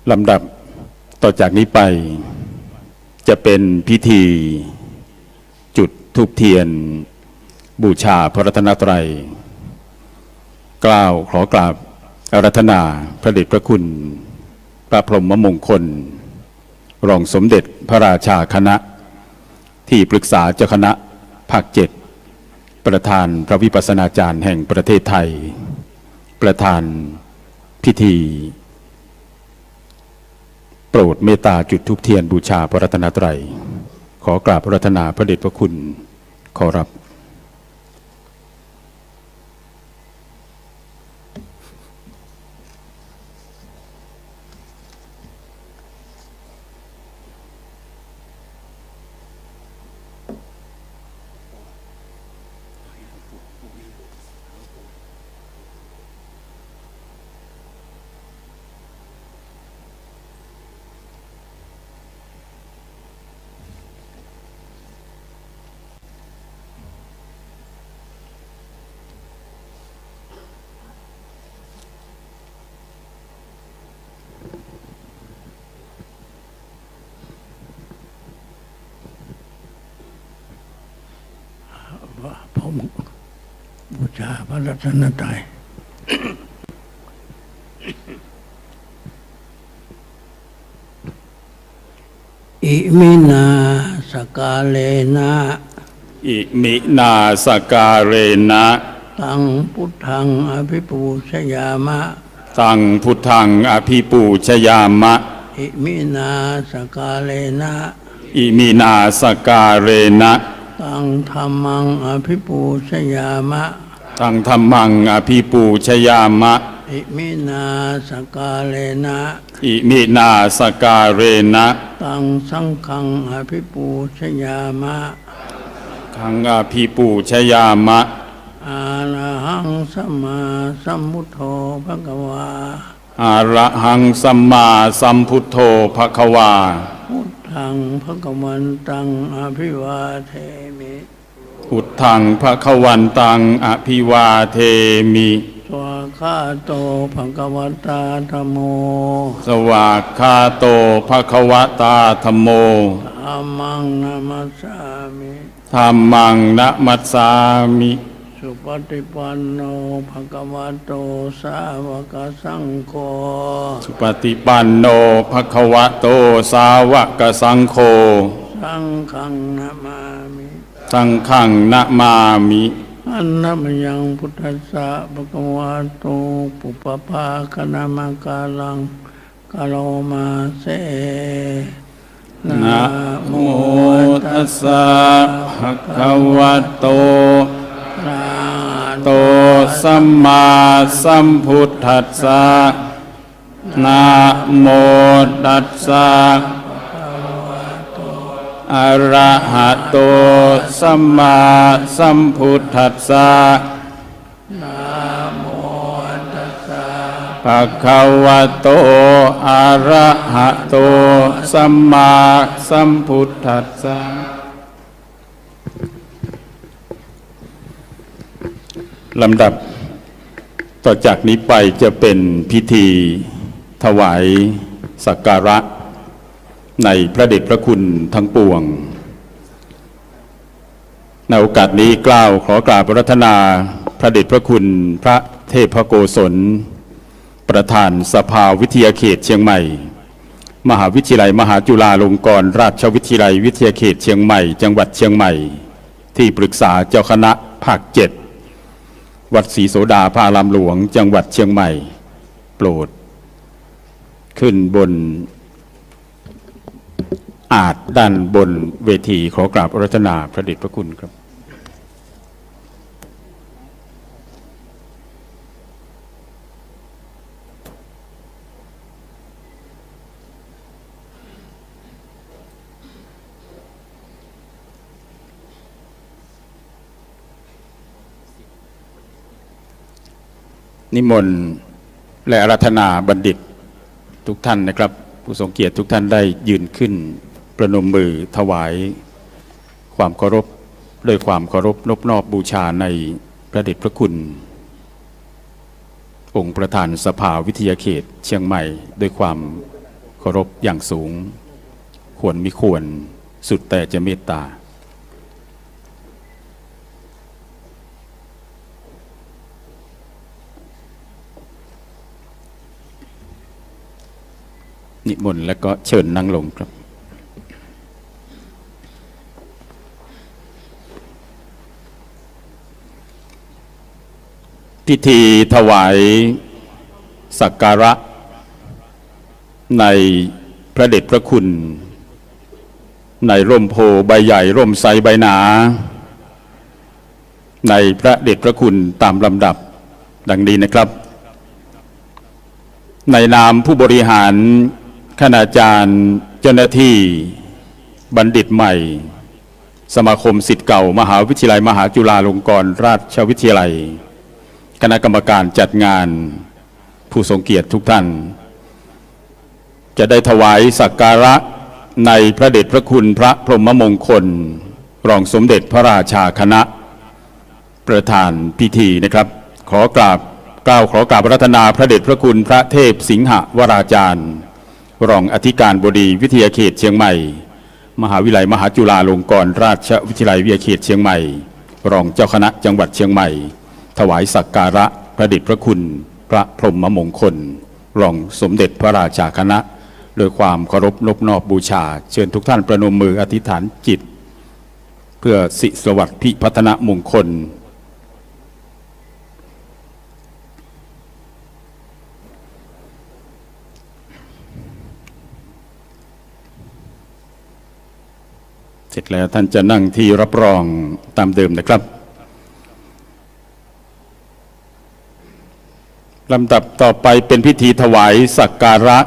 ลำดับต่อจากนี้ไปจะเป็นพิธีจุดธูปเทียนบูชาพระรัตนตรัยกล่าวขอกราบอาราธนาพระเดชพระคุณพระพรหมมงคลรองสมเด็จพระราชาคณะที่ปรึกษาเจ้าคณะภาค7ประธานพระวิปัสสนาจารย์แห่งประเทศไทยประธานพิธีโปรดเมตตาจุดธูปเทียนบูชาพระรัตนตรัยขอกราบอาราธนาพระเดชพระคุณขอรับผมบูชาพระรัตนตรัยอิมินาสกาเลนะอิมินาสการเรนะตังพุทธังอภิปูชยามะตังพุทธังอภิปูชยามะอิมินาสกาเลนะอิมินาสการเรนะตังธัมมังอภิปูชยามะตังธัมมังอภิปูชยามะอิมินาสกาเลนะอิมินาสการเรนะตังสังฆังอภิปูชยามะขังอภิปูชยามะอะระหังสัมมาสัมพุทโธภควาอะระหังสัมมาสัมพุทโธภควาพุทธังภควันตังอภิวาเทมิพุทธังภควันตังอภิวาเทมิสวากขาโตภควตาธัมโมสวากขาโตภควตาธัมโมธัมมังนัมสสามิธัมมังนะมัสสามิสุปฏิปันโนภควโตสาวกสังโฆสุปฏิปันโนภควโตสาวกสังโฆสังฆังนะมามิสังฆังนะมามิอันนัมยังพุทธัสสะภควโตปุปภาคณามกาลังกะโลมาเสนะโมตัสสะภะคะวะโตอะระโตสัมมาสัมพุทธัสสะนะโมตัสสะอะระหะโตสัมมาสัมพุทธัสสะนะโมตัสสะภะคะวะโตอะระหะโตสัมมาสัมพุทธัสสะลำดับต่อจากนี้ไปจะเป็นพิธีถวายสักการะในพระเดชพระคุณทั้งปวงในโอกาสนี้กล่าวขอกราบอาราธนาพระเดชพระคุณพระเทพโกศลประธานสภาวิทยาเขตเชียงใหม่มหาวิทยาลัยมหาจุฬาลงกรณราชวิทยาลัยวิทยาเขตเชียงใหม่จังหวัดเชียงใหม่ที่ปรึกษาเจ้าคณะภาค7วัดศรีโสดาพระอารามหลวงจังหวัดเชียงใหม่โปรดขึ้นบนอาจด้านบนเวทีขอกราบอาราธนาพระเดชพระคุณครับนิมนต์และอาราธนาบัณฑิตทุกท่านนะครับผู้ทรงเกียรติทุกท่านได้ยืนขึ้นประนมมือถวายความเคารพด้วยความเคารพนบนอบบูชาในพระเดชพระคุณองค์ประธานสภาวิทยาเขตเชียงใหม่ด้วยความ เคารพอย่างสูงควรมิควรสุดแต่จะเมตตานิมนต์แล้วก็เชิญนั่งลงครับพิธีถวายสักการะในพระเดชพระคุณในร่มโพใบใหญ่ร่มไทรใบหนาในพระเดชพระคุณตามลำดับดังนี้นะครับในนามผู้บริหารคณาจารย์เจ้าหน้าที่บัณฑิตใหม่สมาคมศิษย์เก่ามหาวิทยาลัยมหาจุฬาลงกรณราชวิทยาลัยคณะกรรมการจัดงานผู้ทรงเกียรติทุกท่านจะได้ถวายสักการะในพระเดชพระคุณพระพรหมมงคลรองสมเด็จพระราชาคณะประธานพิธีนะครับขอกราบรัตนาพระเดชพระคุณพระเทพสิงหวราจารย์รองอธิการบดีวิทยาเขตเชียงใหม่มหาวิทยาลัยมหาจุฬาลงกรณราชวิทยาลัยวิทยาเขตเชียงใหม่รองเจ้าคณะจังหวัดเชียงใหม่ถวายสักการะพระเดชพระคุณพระพรหมมงคลรองสมเด็จพระราชาคณะโดยความเคารพนบนอบบูชาเชิญทุกท่านประนมมืออธิษฐานจิตเพื่อสิสวัสดิ์พิพัฒนมงคลเสร็จแล้วท่านจะนั่งที่รับรองตามเดิมนะครับลำดับต่อไปเป็นพิธีถวายสักการะ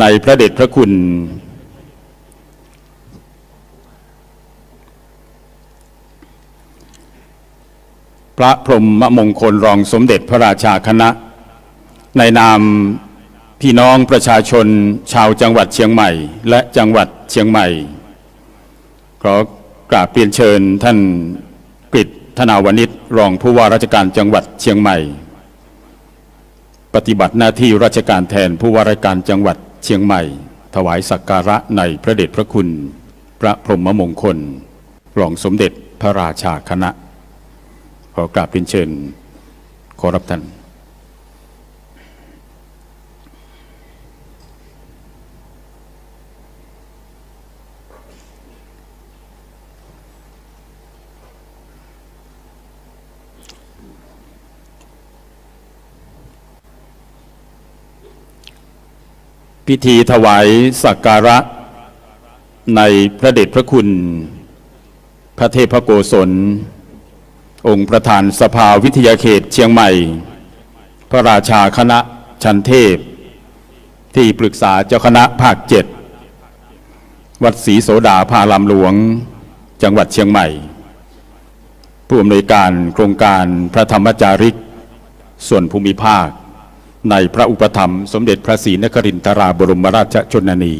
ในพระเดชพระคุณพระพรหมมงคลรองสมเด็จพระราชาคณะในนามพี่น้องประชาชนชาวจังหวัดเชียงใหม่และจังหวัดเชียงใหม่ขอกราบเรียนเชิญท่านกฤษธนาวณิชรองผู้ว่าราชการจังหวัดเชียงใหม่ปฏิบัติหน้าที่ราชการแทนผู้ว่าราชการจังหวัดเชียงใหม่ถวายสักการะในพระเดชพระคุณพระพรหมมงคลรองสมเด็จพระราชาคณะขอกราบเรียนเชิญขอรับท่านพิธีถวายสักการะในพระเดชพระคุณพระเทพโกศลองค์ประธานสภาวิทยาเขตเชียงใหม่พระราชาคณะชั้นเทพที่ปรึกษาเจ้าคณะภาค7วัดศรีโสดาพารามหลวงจังหวัดเชียงใหม่ผู้อำนวยการโครงการพระธรรมจาริกส่วนภูมิภาคในพระอุปถัมภ์สมเด็จพระศรีนครินทราบรมราชชนนี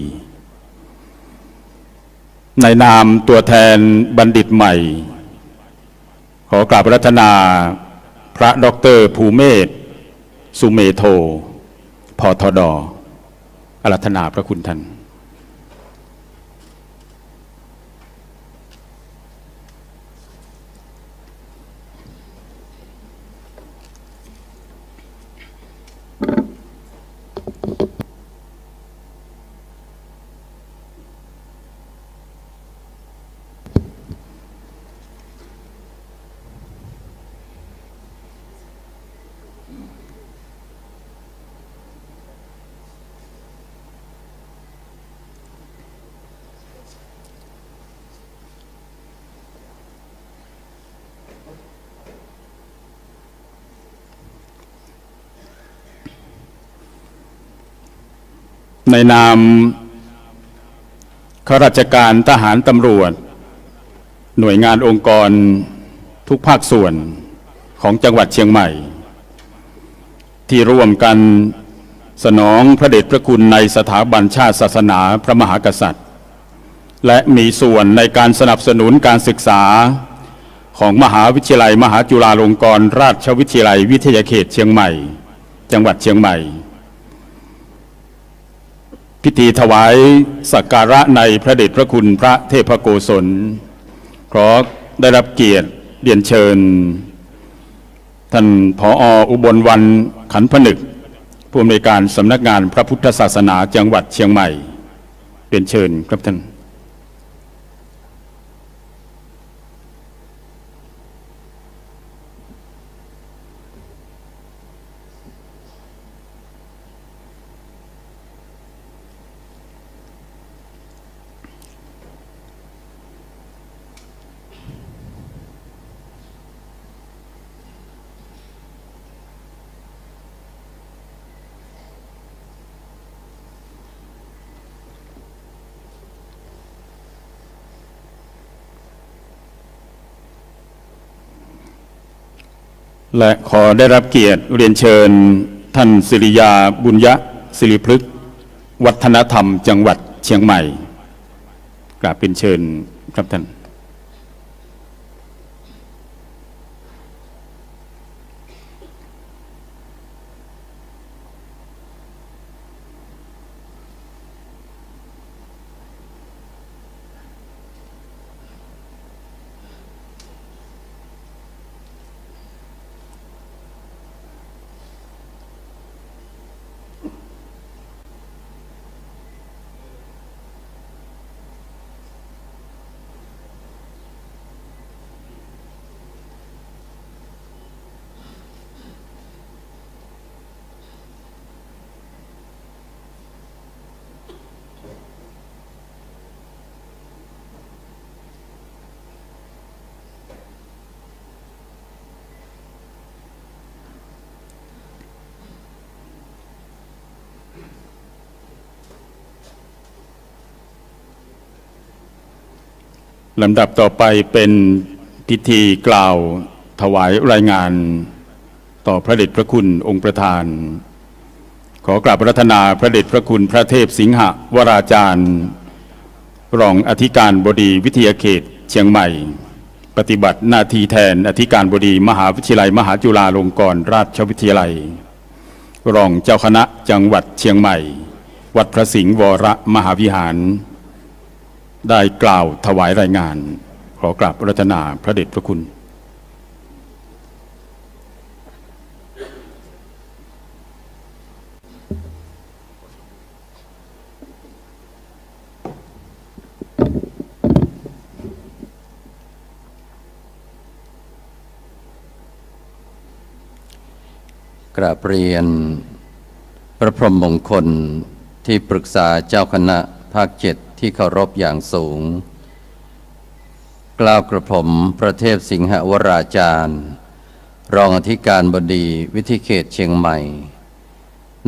ในนามตัวแทนบัณฑิตใหม่ขอกราบอาราธนาพระดร.ภูเมศสุเมโธพทด.อาราธนาพระคุณท่านในนามข้าราชการทหารตำรวจหน่วยงานองค์กรทุกภาคส่วนของจังหวัดเชียงใหม่ที่ร่วมกันสนองพระเดชพระคุณในสถาบันชาติศาสนาพระมหากษัตริย์และมีส่วนในการสนับสนุนการศึกษาของมหาวิทยาลัยมหาจุฬาลงกรณราชวิทยาลัยวิทยาเขตเชียงใหม่จังหวัดเชียงใหม่ พิธีถวายสักการะในพระเดชพระคุณพระเทพโกศลขอได้รับเกียรติเรียนเชิญท่านผอ.อุบลวรรณขันพนึกผู้อำนวยการสำนักงานพระพุทธศาสนาจังหวัดเชียงใหม่เรียนเชิญครับท่านและขอได้รับเกียรติเรียนเชิญท่านศิริยาบุญยะศิริพฤกษ์วัฒนธรรมจังหวัดเชียงใหม่กราบเป็นเชิญครับท่านลำดับต่อไปเป็นพิธีกล่าวถวายรายงานต่อพระเดชพระคุณองค์ประธานขอกราบอาราธนาพระเดชพระคุณพระเทพสิงหวราจารย์รองอธิการบดีวิทยาเขตเชียงใหม่ปฏิบัติหน้าที่แทนอธิการบดีมหาวิทยาลัยมหาจุฬาลงกรณราชวิทยาลัยรองเจ้าคณะจังหวัดเชียงใหม่วัดพระสิงห์วรมหาวิหารได้กล่าวถวายรายงานขอกราบอาราธนาพระเดชพระคุณกราบเรียนพระพรหมมงคลที่ปรึกษาเจ้าคณะภาค 7ที่เคารพอย่างสูงกล่าวกระผมพระเทพสิงหวราจารย์รองอธิการบดีวิทยาเขตเชียงใหม่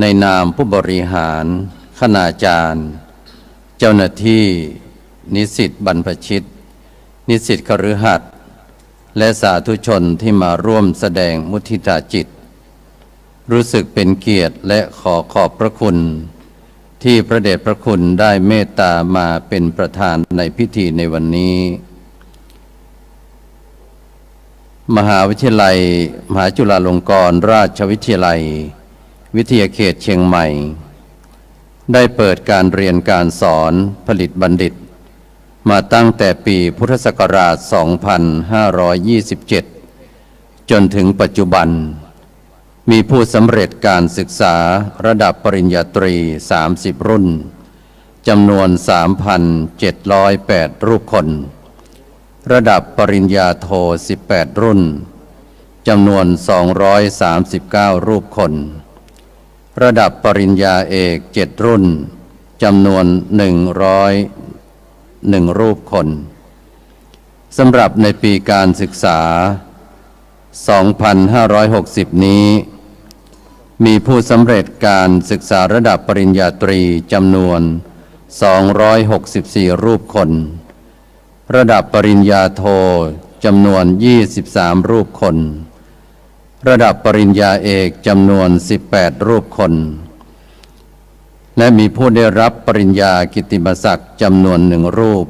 ในนามผู้บริหารคณาจารย์เจ้าหน้าที่นิสิตบรรพชิตนิสิตคฤหัสถ์และสาธุชนที่มาร่วมแสดงมุทิตาจิตรู้สึกเป็นเกียรติและขอขอบพระคุณที่พระเดชพระคุณได้เมตตามาเป็นประธานในพิธีในวันนี้มหาวิทยาลัยมหาจุฬาลงกรณราชวิทยาลัยวิทยาเขตเชียงใหม่ได้เปิดการเรียนการสอนผลิตบัณฑิตมาตั้งแต่ปีพุทธศักราช 2527 จนถึงปัจจุบันมีผู้สำเร็จการศึกษาระดับปริญญาตรี30รุ่นจำนวน 3,708 รูปคนระดับปริญญาโท18รุ่นจำนวน239รูปคนระดับปริญญาเอก7รุ่นจำนวน101รูปคนสำหรับในปีการศึกษา 2560 นี้มีผู้สำเร็จการศึกษาระดับปริญญาตรีจำนวน264รูปคนระดับปริญญาโทจำนวน23รูปคนระดับปริญญาเอกจำนวน18รูปคนและมีผู้ได้รับปริญญากิตติมศักดิ์จำนวน1รูป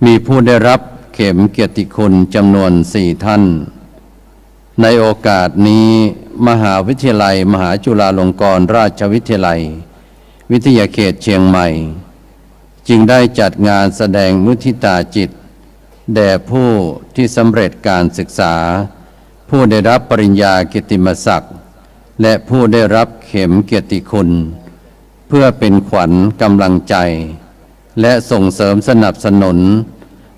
มีผู้ได้รับเข็มเกียรติคุณจำนวน4ท่านในโอกาสนี้มหาวิทยาลัยมหาจุฬาลงกรณราชวิทยาลัย วิทยาเขตเชียงใหม่ จึงได้จัดงานแสดงมุทิตาจิตแด่ผู้ที่สำเร็จการศึกษาผู้ได้รับปริญญากิตติมศักดิ์และผู้ได้รับเข็มเกียรติคุณเพื่อเป็นขวัญกำลังใจและส่งเสริมสนับสนุน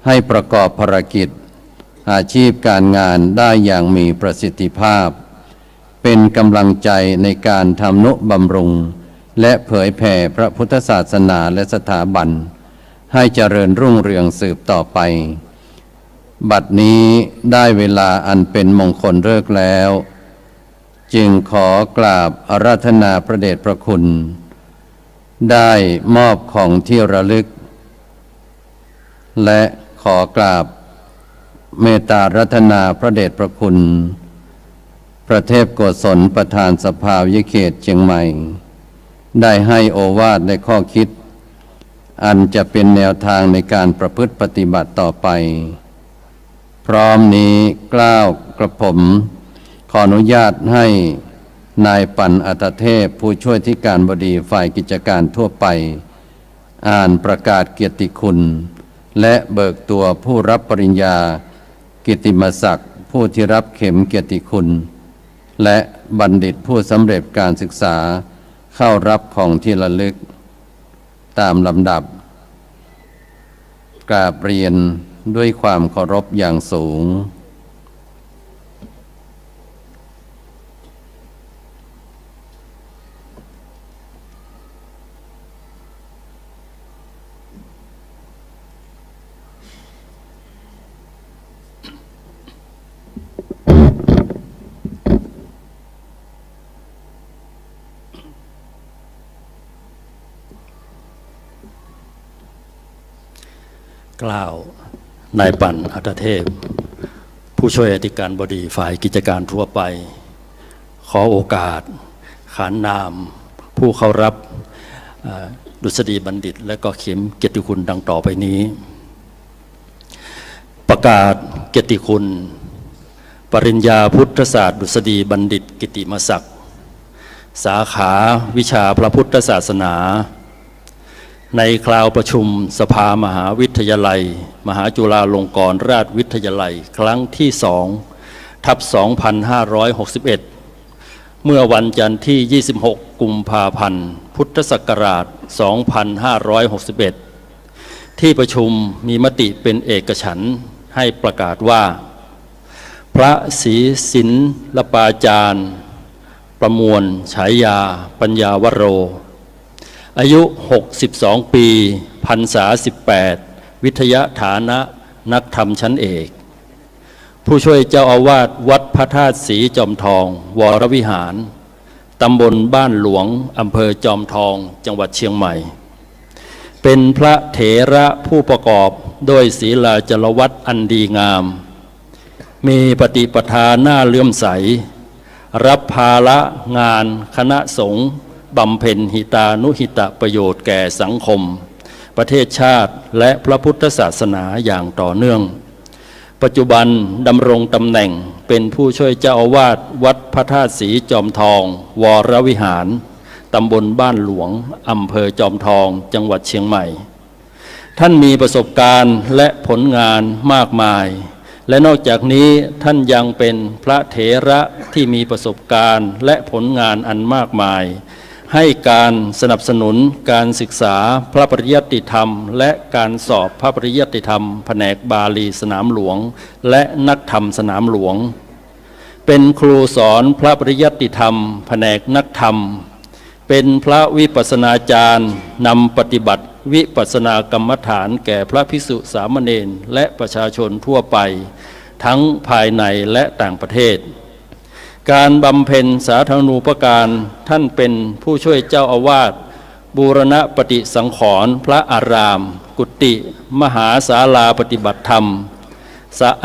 ให้ประกอบภารกิจอาชีพการงานได้อย่างมีประสิทธิภาพเป็นกำลังใจในการทำนุบำรุงและเผยแผ่พระพุทธศาสนาและสถาบันให้เจริญรุ่งเรืองสืบต่อไปบัดนี้ได้เวลาอันเป็นมงคลฤกษ์แล้วจึงขอกราบอาราธนาพระเดชพระคุณได้มอบของที่ระลึกและขอกราบเมตตาอาราธนาพระเดชพระคุณพระเทพโกศลประธานสภาวิทยาเขตเชียงใหม่ได้ให้โอวาทและข้อคิดอันจะเป็นแนวทางในการประพฤติปฏิบัติต่อไปพร้อมนี้เกล้ากระผมขออนุญาตให้นายปั่นอัตเทพผู้ช่วยที่การบดีฝ่ายกิจการทั่วไปอ่านประกาศเกียรติคุณและเบิกตัวผู้รับปริญญากิตติมศักดิ์ผู้ที่รับเข็มเกียรติคุณและบัณฑิตผู้สำเร็จการศึกษาเข้ารับของที่ระลึกตามลำดับกราบเรียนด้วยความเคารพอย่างสูงกล่าวนายปั่นอัตเทพผู้ช่วยอธิการบดีฝ่ายกิจการทั่วไปขอโอกาสขานนามผู้เข้ารับดุษฎีบัณฑิตและก็เข็มเกียรติคุณดังต่อไปนี้ประกาศเกียรติคุณปริญญาพุทธศาสตร์ดุษฎีบัณฑิตกิตติมศักดิ์สาขาวิชาพระพุทธศาสนาในคราวประชุมสภามหาวิทยาลัยมหาจุฬาลงกรณราชวิทยาลัยครั้งที่ 2/2561 เมื่อวันจันทร์ที่ 26 กุมภาพันธ์ พุทธศักราช 2561 ที่ประชุมมีมติเป็นเอกฉันท์ให้ประกาศว่าพระศรีศิลปาจารย์ประมวลฉายาปัญญาวโรอายุ62ปีพรรษา18วิทยาฐานะนักธรรมชั้นเอกผู้ช่วยเจ้าอาวาสวัดพระธาตุศรีจอมทองวรวิหารตำบลบ้านหลวงอำเภอจอมทองจังหวัดเชียงใหม่เป็นพระเถระผู้ประกอบด้วยศีลาจารวัตรอันดีงามมีปฏิปทาหน้าเลื่อมใสรับภาระงานคณะสงฆ์บำเพ็ญหิตานุหิตประโยชน์แก่สังคมประเทศชาติและพระพุทธศาสนาอย่างต่อเนื่องปัจจุบันดำรงตำแหน่งเป็นผู้ช่วยเจ้าอาวาสวัดพระธาตุศรีจอมทองวรวิหารตำบลบ้านหลวงอำเภอจอมทองจังหวัดเชียงใหม่ท่านมีประสบการณ์และผลงานมากมายและนอกจากนี้ท่านยังเป็นพระเถระที่มีประสบการณ์และผลงานอันมากมายให้การสนับสนุนการศึกษาพระปริยัติธรรมและการสอบพระปริยัติธรรมแผนกบาลีสนามหลวงและนักธรรมสนามหลวงเป็นครูสอนพระปริยัติธรรมแผนกนักธรรมเป็นพระวิปัสสนาจารย์นำปฏิบัติวิปัสสนากรรมฐานแก่พระภิกษุสามเณรและประชาชนทั่วไปทั้งภายในและต่างประเทศการบำเพ็ญสาธารณูปการท่านเป็นผู้ช่วยเจ้าอาวาสบูรณปฏิสังขรณ์พระอารามกุฏิมหาศาลาปฏิบัติธรรม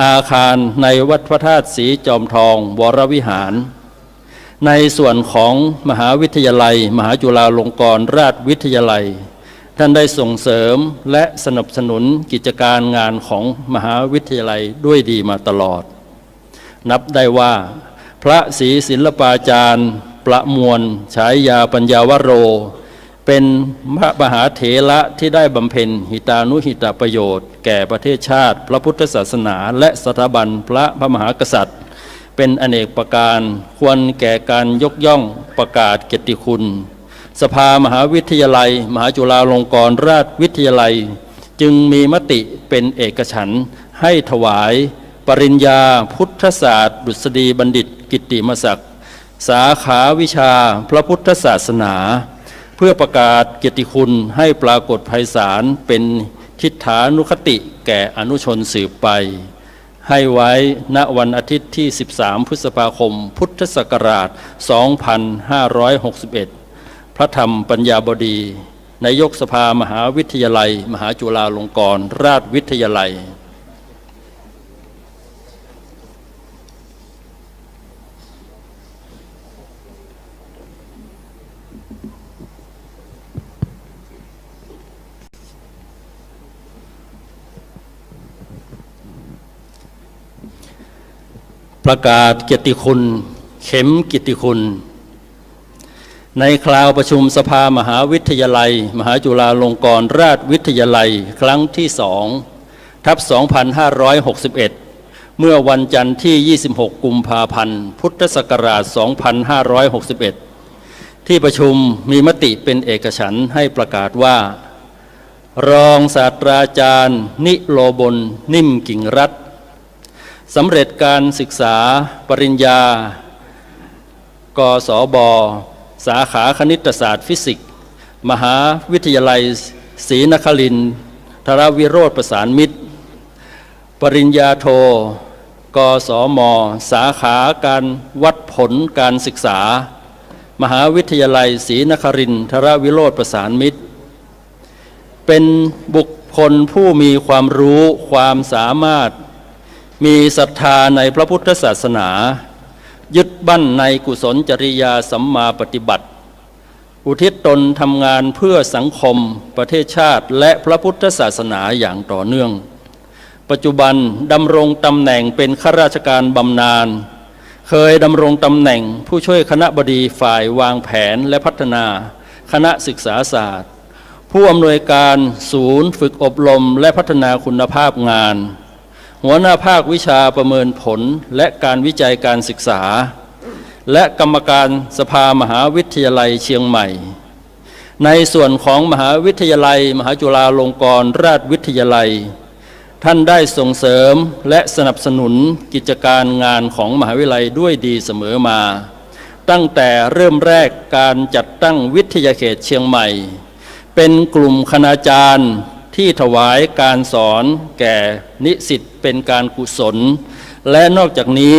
อาคารในวัดพระธาตุศรีจอมทองวรวิหารในส่วนของมหาวิทยาลัยมหาจุฬาลงกรณราชวิทยาลัยท่านได้ส่งเสริมและสนับสนุนกิจการงานของมหาวิทยาลัยด้วยดีมาตลอดนับได้ว่าพระศรีศิลปาจารย์ประมวลฉายาปัญญาวโร เป็นมหาเถระที่ได้บำเพ็ญหิตานุหิตประโยชน์แก่ประเทศชาติพระพุทธศาสนาและสถาบันพระมหากษัตริย์เป็นอเนกประการควรแก่การยกย่องประกาศเกียรติคุณสภามหาวิทยาลัยมหาจุฬาลงกรณราชวิทยาลัยจึงมีมติเป็นเอกฉันท์ให้ถวายปริญญาพุทธศาสตร์ดุษฎีบัณฑิตกิตติมศักดิ์สาขาวิชาพระพุทธศาสนาเพื่อประกาศเกียรติคุณให้ปรากฏไพศาลเป็นทิฏฐานุคติแก่อนุชนสืบไปให้ไว้ณวันอาทิตย์ที่ 13 พฤษภาคม พุทธศักราช 2561 พระธรรมปัญญาบดีนายกสภามหาวิทยาลัยมหาจุฬาลงกรณราชวิทยาลัยประกาศเกียรติคุณเข็มกิตติคุณในคราวประชุมสภามหาวิทยาลัยมหาจุฬาลงกรณราชวิทยาลัยครั้งที่ 2/2561 เมื่อวันจันทร์ที่ 26 กุมภาพันธ์ พุทธศักราช 2561 ที่ประชุมมีมติเป็นเอกฉันท์ให้ประกาศว่ารองศาสตราจารย์นิโรบลนิ่มกิ่งรัตน์สำเร็จการศึกษาปริญญากศบสาขาคณิตศาสตร์ฟิสิกส์มหาวิทยาลัยศรีนครินทรวิโรธประสานมิตรปริญญาโทกศมสาขาการวัดผลการศึกษามหาวิทยาลัยศรีนครินทรวิโรธประสานมิตรเป็นบุคคลผู้มีความรู้ความสามารถมีศรัทธาในพระพุทธศาสนายึดมั่นในกุศลจริยาสัมมาปฏิบัติอุทิศตนทำงานเพื่อสังคมประเทศชาติและพระพุทธศาสนาอย่างต่อเนื่องปัจจุบันดำรงตำแหน่งเป็นข้าราชการบำนาญเคยดำรงตำแหน่งผู้ช่วยคณบดีฝ่ายวางแผนและพัฒนาคณะศึกษาศาสตร์ผู้อำนวยการศูนย์ฝึกอบรมและพัฒนาคุณภาพงานหัวหน้าภาควิชาประเมินผลและการวิจัยการศึกษาและกรรมการสภามหาวิทยาลัยเชียงใหม่ในส่วนของมหาวิทยาลัยมหาจุฬาลงกรณราชวิทยาลัยท่านได้ส่งเสริมและสนับสนุนกิจการงานของมหาวิทยาลัยด้วยดีเสมอมาตั้งแต่เริ่มแรกการจัดตั้งวิทยาเขตเชียงใหม่เป็นกลุ่มคณาจารย์ที่ถวายการสอนแก่นิสิตเป็นการกุศลและนอกจากนี้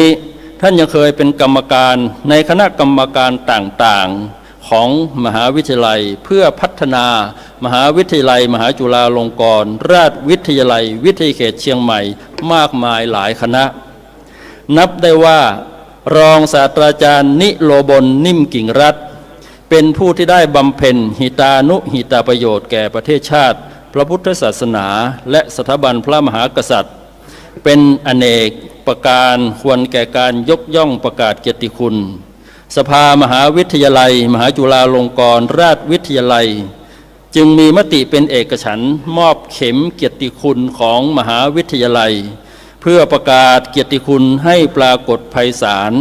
ท่านยังเคยเป็นกรรมการในคณะกรรมการต่างๆของมหาวิทยาลัยเพื่อพัฒนามหาวิทยาลัยมหาจุฬาลงกรณราชวิทยาลัยวิทยาเขตเชียงใหม่มากมายหลายคณะนับได้ว่ารองศาสตราจารย์นิโรบลนิ่มกิ่งรัตน์เป็นผู้ที่ได้บำเพ็ญหิตานุหิตประโยชน์แก่ประเทศชาติพระพุทธศาสนาและสถาบันพระมหากษัตริย์เป็นอเนกประการควรแก่การยกย่องประกาศเกียรติคุณสภามหาวิทยาลัยมหาจุฬาลงกรณราชวิทยาลัยจึงมีมติเป็นเอกฉันท์มอบเข็มเกียรติคุณของมหาวิทยาลัยเพื่อประกาศเกียรติคุณให้ปรากฏไพศาล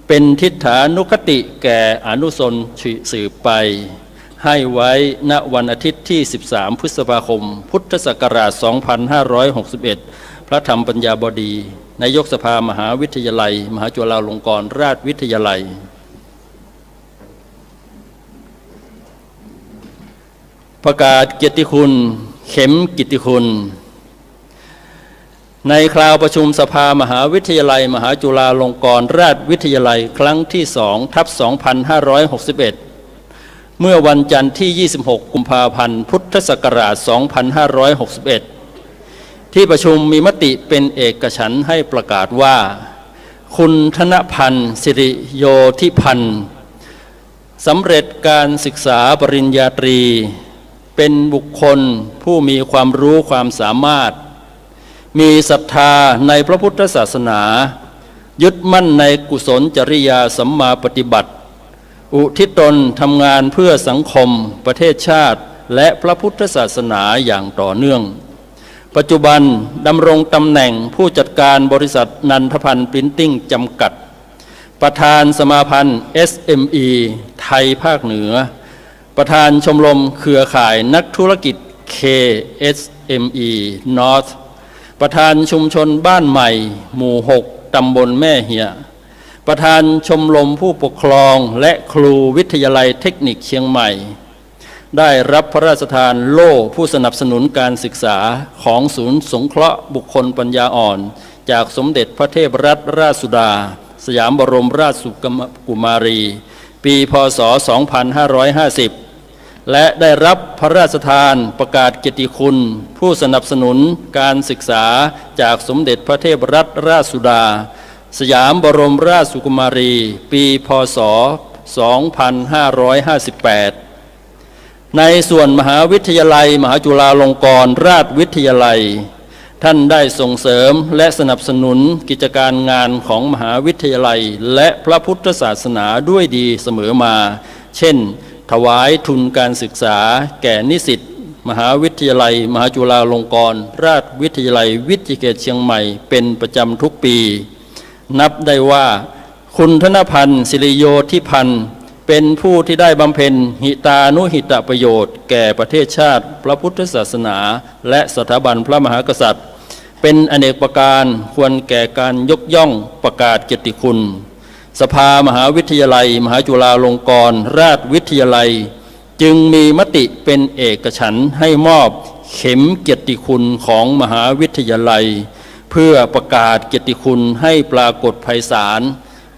เป็นทิฏฐานุคติแก่อนุชนสืบไปให้ไว้ณวันอาทิตย์ที่ 13 พฤษภาคม พุทธศักราช 2561 พระธรรมปัญญาบดีนายกสภามหาวิทยาลัยมหาจุฬาลงกรณราชวิทยาลัยประกาศเกียรติคุณเข็มกิตติคุณในคราวประชุมสภามหาวิทยาลัยมหาจุฬาลงกรณราชวิทยาลัยครั้งที่ 2/2561 เมื่อวันจันทร์ที่ 26 กุมภาพันธ์ พุทธศักราช 2561 ที่ประชุมมีมติเป็นเอกฉันท์ให้ประกาศว่าคุณธนพันธ์สิริโยธิพันธ์สำเร็จการศึกษาปริญญาตรีเป็นบุคคลผู้มีความรู้ความสามารถมีศรัทธาในพระพุทธศาสนายึดมั่นในกุศลจริยาสัมมาปฏิบัติ อุทิศตนทำงานเพื่อสังคมประเทศชาติและพระพุทธศาสนาอย่างต่อเนื่องปัจจุบันดำรงตำแหน่งผู้จัดการบริษัทนันทพันธ์ปรินติ้งจำกัดประธานสมาพันธ์ SME ไทยภาคเหนือประธานชมรมเครือข่ายนักธุรกิจ KSME North ประธานชุมชนบ้านใหม่หมู่ 6 ตำบลแม่เหียประธานชมรมผู้ปกครองและครูวิทยาลัยเทคนิคเชียงใหม่ได้รับพระราชทานโล่ผู้สนับสนุนการศึกษาของศูนย์สงเคราะห์บุคคลปัญญาอ่อนจากสมเด็จพระเทพรัตนราชสุดาสยามบรมราชกุมารีปีพ.ศ. 2550 และได้รับพระราชทานประกาศเกียรติคุณผู้สนับสนุนการศึกษาจากสมเด็จพระเทพรัตนราชสุดาสยามบรมราชกุมารีปีพ.ศ. 2558 ในส่วนมหาวิทยาลัยมหาจุฬาลงกรณราชวิทยาลัยท่านได้ส่งเสริมและสนับสนุนกิจการงานของมหาวิทยาลัยและพระพุทธศาสนาด้วยดีเสมอมาเช่นถวายทุนการศึกษาแก่นิสิตมหาวิทยาลัยมหาจุฬาลงกรณราชวิทยาลัยวิทยาเขตเชียงใหม่เป็นประจำทุกปีนับได้ว่าคุณธนพันธ์ศิริโยธิพันธ์เป็นผู้ที่ได้บำเพ็ญหิตานุหิตประโยชน์แก่ประเทศชาติพระพุทธศาสนาและสถาบันพระมหากษัตริย์เป็นอเนกประการควรแก่การยกย่องประกาศเกียรติคุณสภามหาวิทยาลัยมหาจุฬาลงกรณราชวิทยาลัยจึงมีมติเป็นเอกฉันท์ให้มอบเข็มเกียรติคุณของมหาวิทยาลัยเพื่อประกาศเกียรติคุณให้ปรากฏไพศาล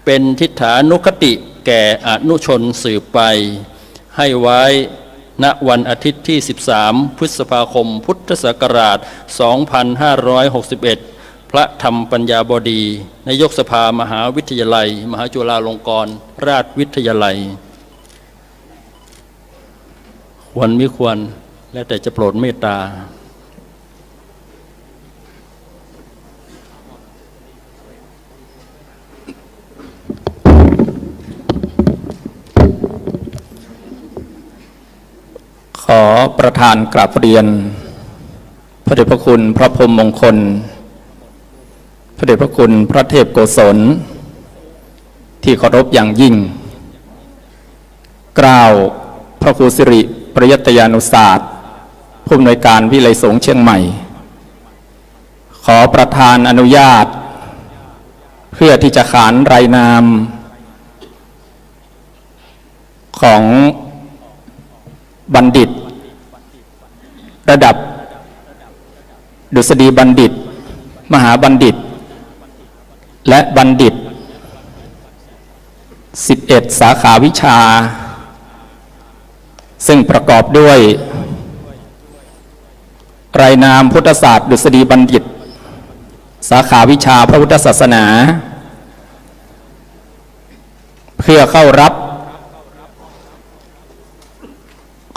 เป็นทิฏฐานุคติแก่อนุชนสืบไปให้ไว้ณวันอาทิตย์ที่ 13 พฤษภาคม พุทธศักราช 2561 พระธรรมปัญญาบดีนายกสภามหาวิทยาลัยมหาจุฬาลงกรณราชวิทยาลัยควรมิควรและแต่จะโปรดเมตตาขอประธานกราบเรียนพระเดชพระคุณพระพรหมมงคลพระเดชพระคุณพระเทพโกศลที่เคารพอย่างยิ่งกล่าวพระครูสิริปริยัตยานุศาสตร์ผู้อำนวยการวิไลสงฆ์เชียงใหม่ขอประธานอนุญาตเพื่อที่จะขานรายนามของบัณฑิตระดับดุษฎีบัณฑิตมหาบัณฑิตและบัณฑิต11 สาขาวิชาซึ่งประกอบด้วยรายนามพุทธศาสตร์ดุษฎีบัณฑิตสาขาวิชาพระพุทธศาสนาเพื่อเข้ารับ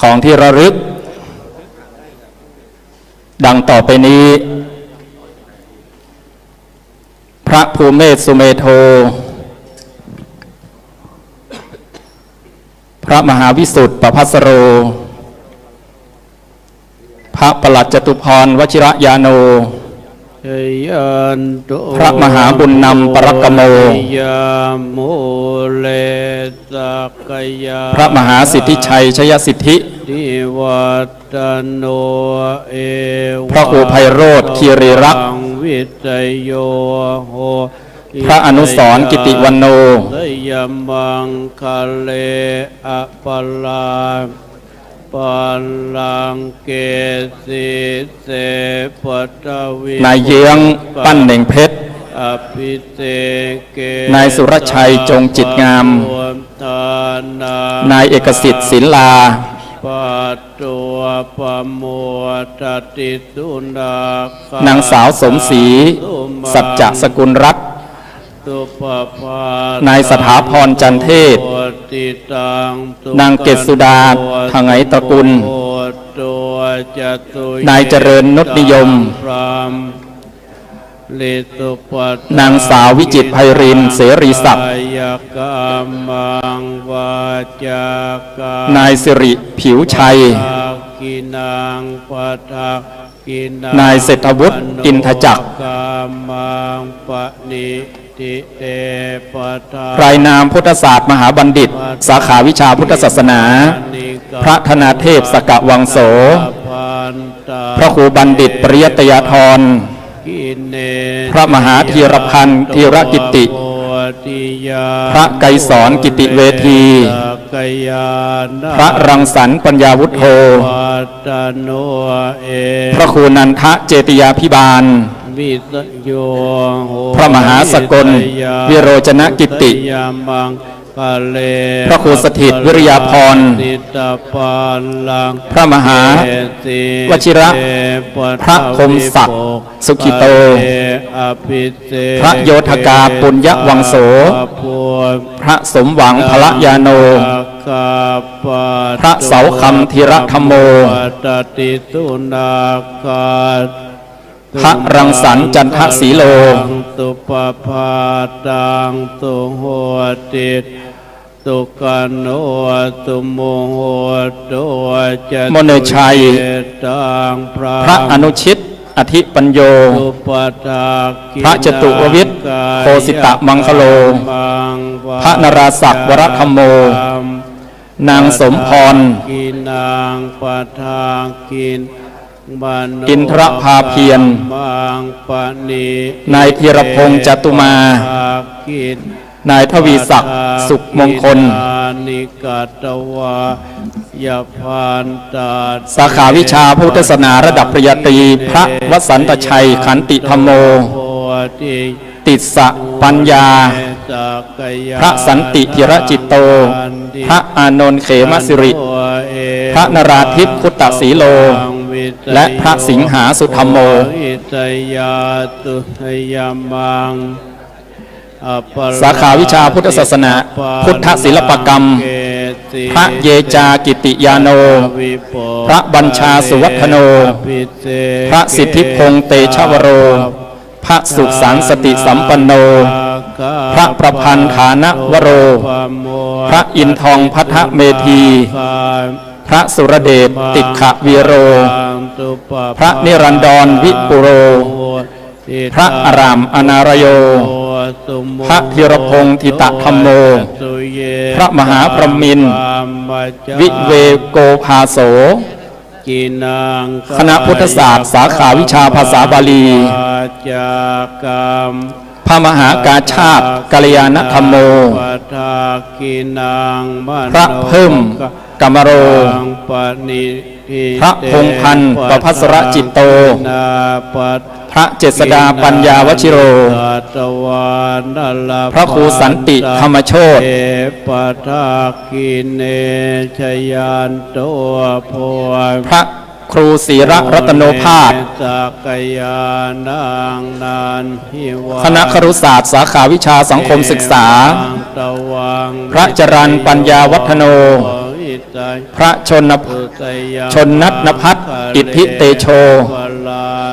ของที่ระลึกดังต่อไปนี้พระภูเมศสุเมโธพระมหาวิสุทธิประภัสโรพระประหลัดจตุพรวชิรยาโนพระมหาบุญนำปรกโมพระมหาสิทธิชัยชยสิทธิพระครูไพโรธคีรีรักษ์พระอนุสรณ์กิติวันโนปัลลังเกสิเสปัตวินายเยื้องปั้นเหน่งเพชรนายสุรชัยจงจิตงามนายเอกสิทธิ์ศิลา ปัตตุปโมทติสุนันางสาวสมศรีสัจจะสกุลรัตน์นายสถาพรจันเทศนางเกศสุดาทางไหตระกุลนายเจริญนุชนิยม ลิตุปัฏ นางสาววิจิตรไพรินทร์เสรีศักดิ์ กายกรรมังวาจากรรมัง นายสิริผิวชัย กินังปัทะกินัง นายเศรษฐวุฒิอินทจักร กรรมังปณิติเตปะทะ รายนามพุทธศาสตร์มหาบัณฑิต สาขาวิชาพุทธศาสนา พระธนาเทพสกะวังโส พระครูบัณฑิตปริยตยธร พระมหาธีรพันธ์ธีรกิติ พระไกรสอนกิติเวที พระรังสรรค์ปัญญาวุฒโธ พระครูนันทะเจติยาภิบาล พระมหาสกลวิโรจนกิติ พระครูสถิตวิริยาภรณ์ พระมหาวชิระ พระคมศักดิ์สุขิโต พระโยธกาปุญญวังโส พระสมหวังพละยาโน พระเสาคำธีระธรรมโม พระรังสรรค์จันทศรีโล ตุปภาตังตุโหติตุกันโนตุโมโหตุจ มเนชัย ตัง พระอนุชิตอธิปัญโย ตุปตากิ พระจตุรวิทย์โคสิตะมังคโล พระนราศักดิ์วรธรรมโม นางสมพร กินางปะทากินอินทรภาเพียร นายธีรพงษ์จตุมา นายทวีศักดิ์สุขมงคล นิกาตวายพันตา สาขาวิชาพุทธศาสนาระดับปริญญาตรี พระวสันตชัยขันติธรรมโม ติสสะปัญญา พระสันติธิรจิตโต พระอานนท์เขมสิริ พระนราธิปคุตตสีโล และพระสิงหาสุธรรมโม สาขาวิชาพุทธศาสนา พุทธศิลปกรรม พระเยจากิติยาโน พระบัญชาสุวัฒโน พระสิทธิพงษ์เตชะวโร พระสุขสันต์สติสัมปันโน พระประพันธ์ฐานวโร พระอินทองพัทธเมธี พระสุรเดชติขะวีโร พระนิรันดรวิปุโร พระอารามอนารโย พระธีรพงษ์ทิตธรรมโม พระมหาพรหมินทร์วิเวโกภาโส คณะพุทธศาสตร์สาขาวิชาภาษาบาลี พระมหากาชาติกัลยาณธรรมโม พระเพิ่มกัมโร พระพงษ์พันธ์ประภัสรจิตโต พระเจษฎาปัญญาวชิโร พระครูสันติธรรมโชติ พระครูศรีระรัตโนภาส คณะครุศาสตร์สาขาวิชาสังคมศึกษา พระจรัญปัญญาวัฒโน พระชนัทนภัทรอิทธิเตโช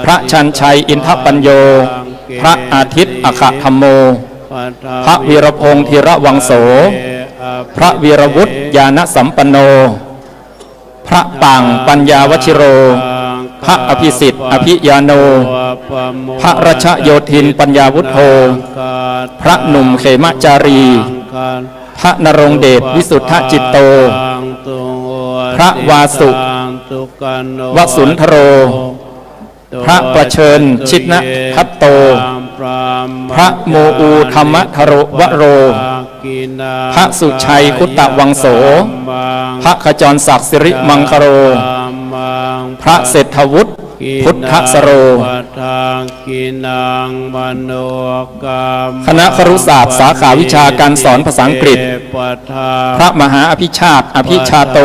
พระชันชัยอินทปัญโย พระอาทิตย์อขธรรมโม พระวีรพงษ์ธีระวังโส พระวีรวุฒิญาณสัมปันโน พระป่างปัญญาวชิโร พระอภิสิทธิ์อภิยาโน พระรัชโยธินปัญญาวุฒโธ พระหนุ่มเขมจารี พระนรงเดชวิสุทธจิตโต พระวาสุวสุนทโร พระประเชิญชิตนทัตโต พระโมอูธรรมทโรวโร พระสุชัยคุตตวังโส พระขจรศักดิ์สิริมังคโร พระเศรษฐวุฒิพุทธสโร คณะครุศาสตร์สาขาวิชาการสอนภาษาอังกฤษ พระมหาอภิชาติอภิชาโต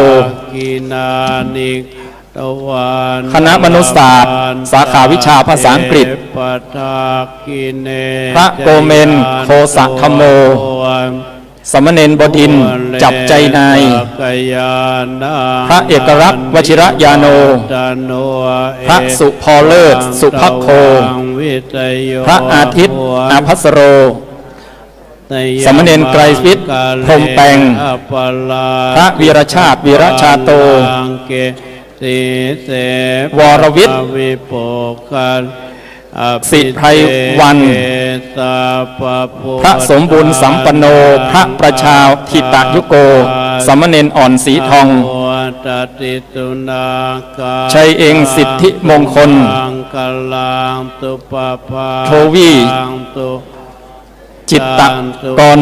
คณะมนุษยศาสตร์สาขาวิชาภาษาอังกฤษ พระโกเมนโคสะธรรมโม สมณเณรบดินทร์จับใจนาย พระเอกลักษณ์วชิรยานโน พระสุพเลิศสุภัคโค พระอาทิตย์อาภัสโร สมณเณรไกรวิทย์พรหมแปงพระวีรชาติวีรชาโต วรวิทย์สิไพรวัน พระสมบูรณ์สัมปันโน พระประชาธิตยุโก สมณเณรอ่อนสีทอง ชัยเองสิทธิมงคล โทวีจิตตกร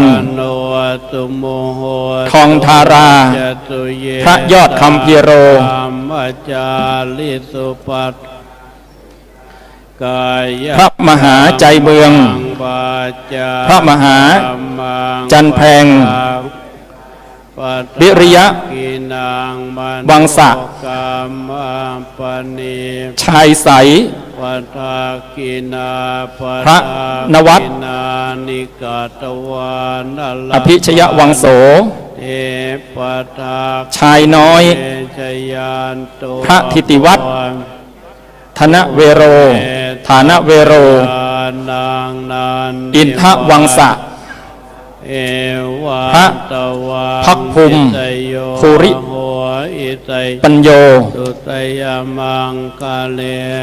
ทองธารา พระยอดคำพีโร พระมหาใจเมือง พระมหาจันแพง วิริยะวังสะ ชายใส พระนวัตอภิชยวังโส ชายน้อย พระธิติวัฒน์ธนเวโร ฐานเวโร อินทวังสะ พระภักภูมิภูริปัญโย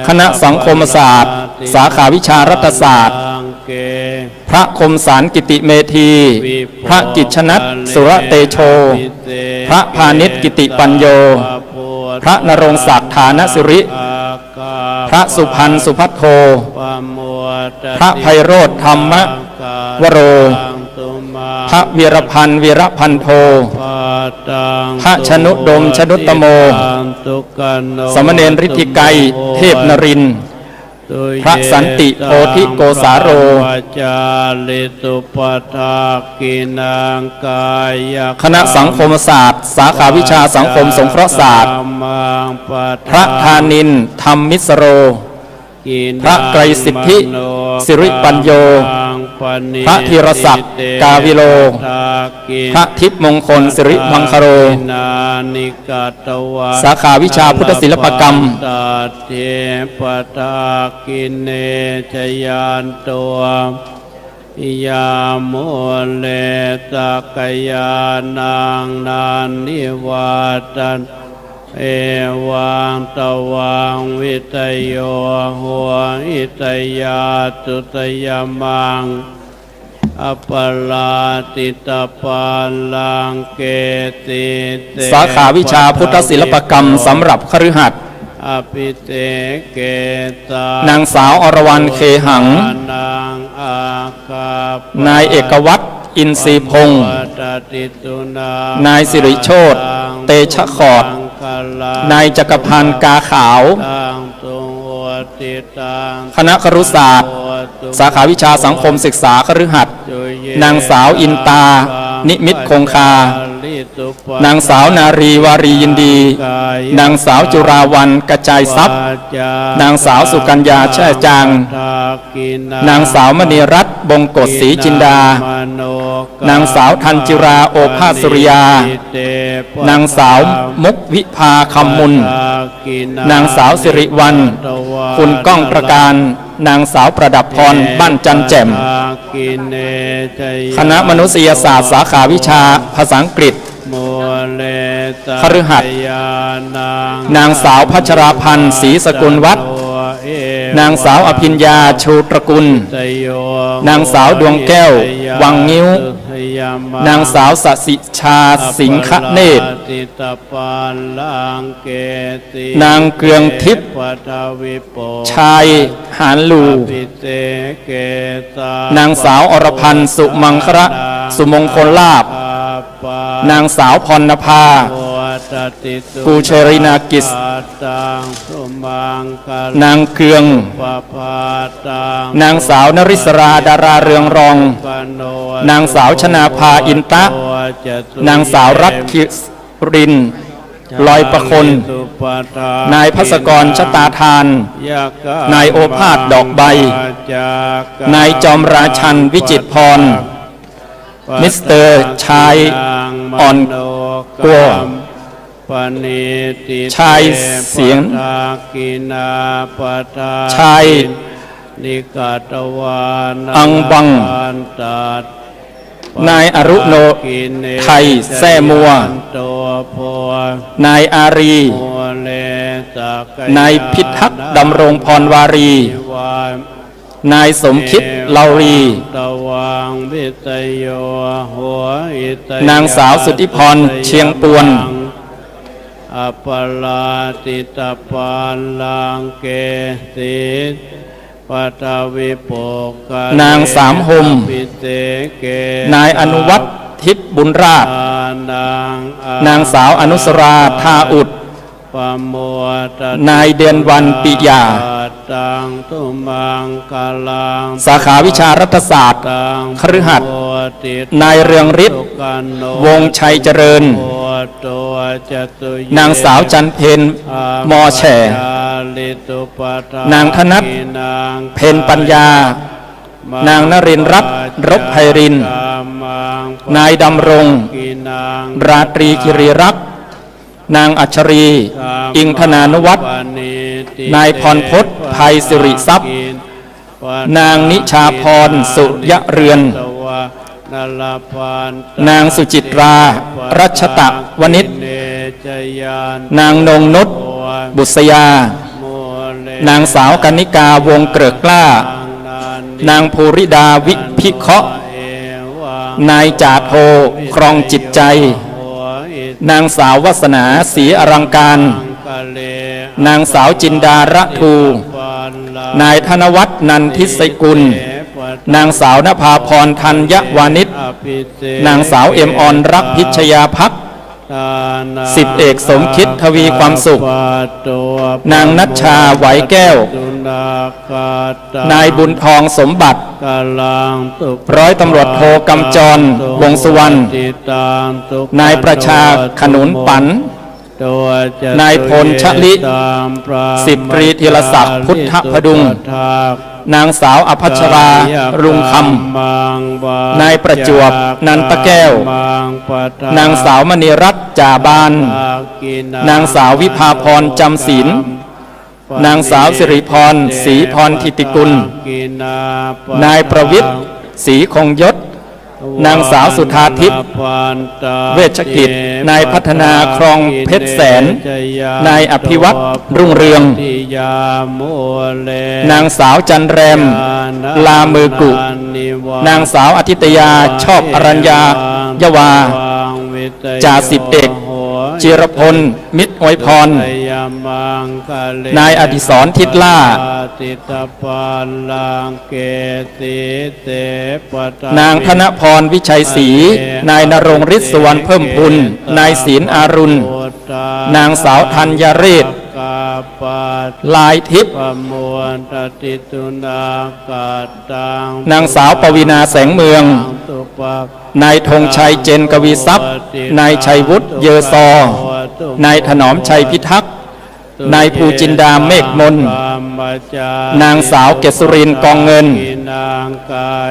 คณะสังคมศาสตร์ สาขาวิชารัฐศาสตร์ พระคมสารกิติเมธี พระกิจชนัสสุรเตโช พระพานิชกิติปัญโย พระนรงศักดิ์ฐานสิริ พระสุพันธ์สุพัทโท พระไพโรธธรรมวโร พระวีรพันธ์วีรพันโท พระชนุดมชนุตโม สมณเณรฤทธิไกรเทพนรินทร์ พระสันติโพธิโกสาโร คณะสังคมศาสตร์ สาขาวิชาสังคมสงเคราะห์ศาสตร์ พระธานินทร์ธรรมมิสโร พระไกรสิทธิสิริปัญโย พระธีรศักดิ์กาวิโล พระทิพย์มงคลสิริมังคโร สาขาวิชาพุทธศิลปกรรม ชยานตัวอยาโมเลตกยานังนานิวาตันเอวังตวังวิตโยหัวอิตยาตุตยมังอปลาติตปาลังเกติเต สาขาวิชาพุทธศิลปกรรมสำหรับคฤหัสถ์ อภิเตเกตาน างสาวอรวรรณเคหัง นางอาคาป นายเอกวัตรอินทรีพงศ์ นายสิริโชติเตชะขอด นายจักรพันธ์กาขาว คณะครุศาสตร์ สาขาวิชาสังคมศึกษาคฤหัสถ์ นางสาวอินตา นิมิตคงคา นางสาวนารีวารียินดี นางสาวจุราวันกระจายทรัพย์ นางสาวสุกัญญาแช่จาง นางสาวมณีรัตน์บงกฎศรีจินดา นางสาวทันจิราโอภาสสุริยา นางสาวมุกวิภาคำมุน นางสาวสิริวัลย์คุณก้องประการ นางสาวประดับพรบ้านจันแจ่ม คณะมนุษยศาสตร์สาขาวิชาภาษาอังกฤษ คฤหัสถ์ นางสาวพัชราพันธ์ศรีสกุลวัฒน์ นางสาวอภิญญาชูตระกุล นางสาวดวงแก้ววังงิ้ว นางสาวสสิชาสิงคเนตร นางเกืองทิพย์ชายหานลู นางสาวอรพันธ์สุมังคระสุมงคลลาภ นางสาวพรณภา กูเชรินากิส นางเกือง นางสาวนริศราดาราเรืองรอง นางสาวชนาภาอินตะ นางสาวรัตคิรินลอยประคน นายภัสกรชะตาทาน นายโอภาสดอกใบ นายจอมราชันวิจิตรพร มิสเตอร์ชายอ่อนกลัว ปณิติ ชายเสียง ปทากินาปทา ชาย นิกาตวานา อังบัง นตัด นายอรุโนไทยแซ่มัว ตัวโพ นายอารี โมเลสัก นายพิทักษ์ดำรงพรวารี วาน นายสมคิดเลารี ตวังวิตโยหัวอิตย นางสาวสุทธิพรเชียงปวน อัปปลาติตาปาลังเกติปัตวิโปกะ นางสามหม ปิเตเก นายอนุวัฒน์ทิพย์บุญราช นางสาวอนุสราทาอุด ปโมต นายเดือนวันปิยา ตังตุมังกาลัง สาขาวิชารัฐศาสตร์ คฤหัสถ์ นายเรืองฤทธิ์ วงชัยเจริญ นางสาวจันเพนมอแฉ นางธนัทเพนปัญญา นางนรินทร์รัตน์รบไพรินทร์ นายดำรง ราตรีคิริรักษ์ นางอัชรี อิงธนานุวัฒน์ นายพรพจน์ภัยสิริทรัพย์ นางนิชาพรสุยเรือน นางสุจิตรา รัชตะวณิช นางนงนุชบุษยา นางสาวกนิกาวงเกริกกล้า นางภูริดาวิพิเคราะห์ นายจาโทครองจิตใจ นางสาววัสนาศรีอลังการ นางสาวจินดาระทู นายธนวัฒน์นันทิสกุล นางสาวนภาพรธัญวานิช นางสาวเอ็มออนรักพิชยาภักดิ์ สิบเอกสมคิดทวีความสุข นางนัชชาไหวแก้ว นายบุญทองสมบัติ ร้อยตำรวจโทกำจรวงสุวรรณ นายประชาขนุนปัน นายพลชลิสิบตรีธีรศักดิ์พุทธพดุง นางสาวอภัชรารุงคำ นายประจวบนันตแก้ว นางสาวมณีรัตน์จ่าบาน นางสาววิภาพรจำศีล นางสาวสิริพรศรีพรทิติกุล นายประวิตรศรีคงยศ นางสาวสุธาทิพย์เวชกิจ นายพัฒนาครองเพชรแสน นายอภิวัตรรุ่งเรือง นางสาวจันแรม ลามือกุ นางสาวอธิตยาชอบอรัญญายาวา จ่าสิบเอกจิรพลมิตรอวยพร นายอดิศรทิศล่า นางธนพรวิชัยศรี นายณรงค์ฤทธิ์สุวรรณเพิ่มพูน นายศีลอารุณ นางสาวธัญเรศ ลายทิพย์ นางสาวปวีณาแสงเมือง นายธงชัยเจนกวีทรัพย์ นายชัยวุฒิเยอซอ นายถนอมชัยพิทักษ์ นายภูจินดาเมฆมน นางสาวเกษรินกองเงิน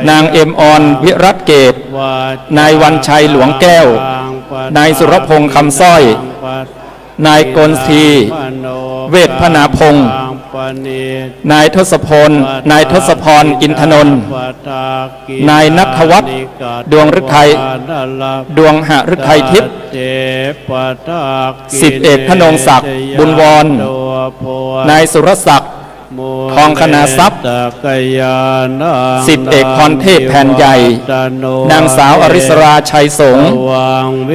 นางเอ็มออนวิรัตเกต นายวันชัยหลวงแก้ว นายสุรพงษ์คำสร้อย นายกลทีเวทพนาพงศ์ นายทศพล นายทศพรอินทนนท์ นายณัฐวัฒน์ดวงฤทัย ดวงหฤทัยทิพย์ สิบเอกธนงศักดิ์บุญวร นายสุรศักดิ์ทองคณาทรัพย์ สิบเอกพรเทพแผ่นใหญ่ นางสาวอริสราชัยสงฆ์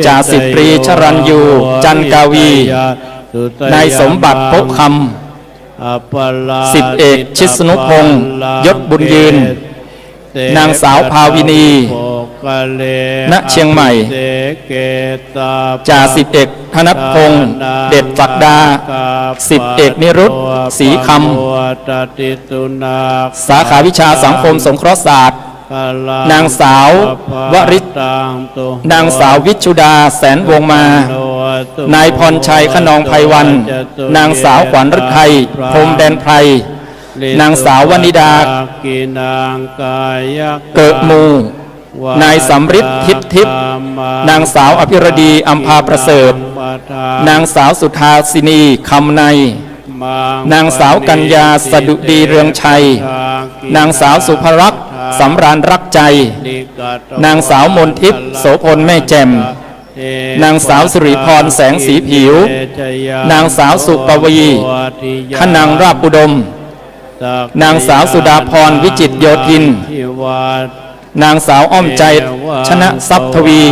จ่าสิบตรีชรัญยูจันกาวี นายสมบัติโพคำ สิบเอกชิสนุพงษ์ยศบุญยืน นางสาวภาวินีณเชียงใหม่ จ่าสิบเอกธนพงษ์เด็ดศักดา สิบเอกนิรุตศรีคำ สาขาวิชาสังคมสงเคราะห์ศาสตร์ นางสาววริศ นางสาววิชุดาแสนวงมา นายพรชัยขนองไพวัน นางสาวขวัญฤทัยพรหมแดนไพร นางสาววนิดาเกิดมู นายสำริดทิพย์ทิพย์นางสาวอภิรดีอัมพาประเสริฐนางสาวสุธาสินีคำในนางสาวกัญญาสดุดีเรืองชัยนางสาวสุภรักษ์สำราญรักใจนางสาวมนทิพย์โสพลแม่แจ่มนางสาวสิริพรแสงสีผิวนางสาวสุปวีขนังราบอุดมนางสาวสุดาพรวิจิตรโยธินนางสาวอ้อมใจชนะทรัพย์ทวี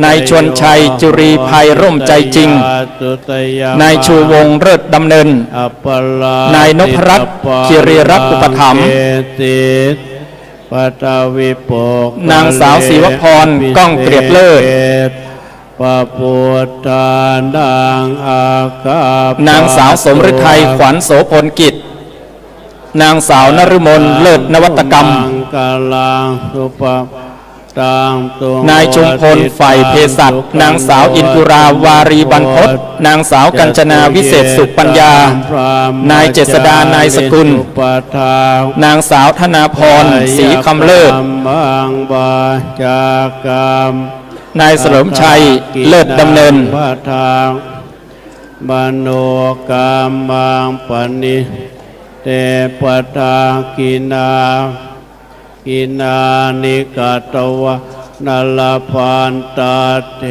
นายชวนชัยจุรีภัยร่มใจจริงนายชูวงศ์เลิศดำเนินนายนพรัตน์คิรีรักษ์อุปถัมภ์นางสาวศิวพรก้องเกลียดเลิศปปุตตานังอากาศนางสาวสมฤทัยขวัญโสพลกิจนางสาวนฤมลเลิศนวัตกรรมนายชุมพลฝ่ายเภสัชนางสาวอินทุราวารีบรรพตนางสาวกัญจนาวิเศษสุปัญญานายเจษดานายสกุลนางสาวธนาพรศรีคำเลิศนายเฉลิมชัยเลิศดำเนินมโนกรรมังปณิเตปตากินานิกตวะนัลพันตาเท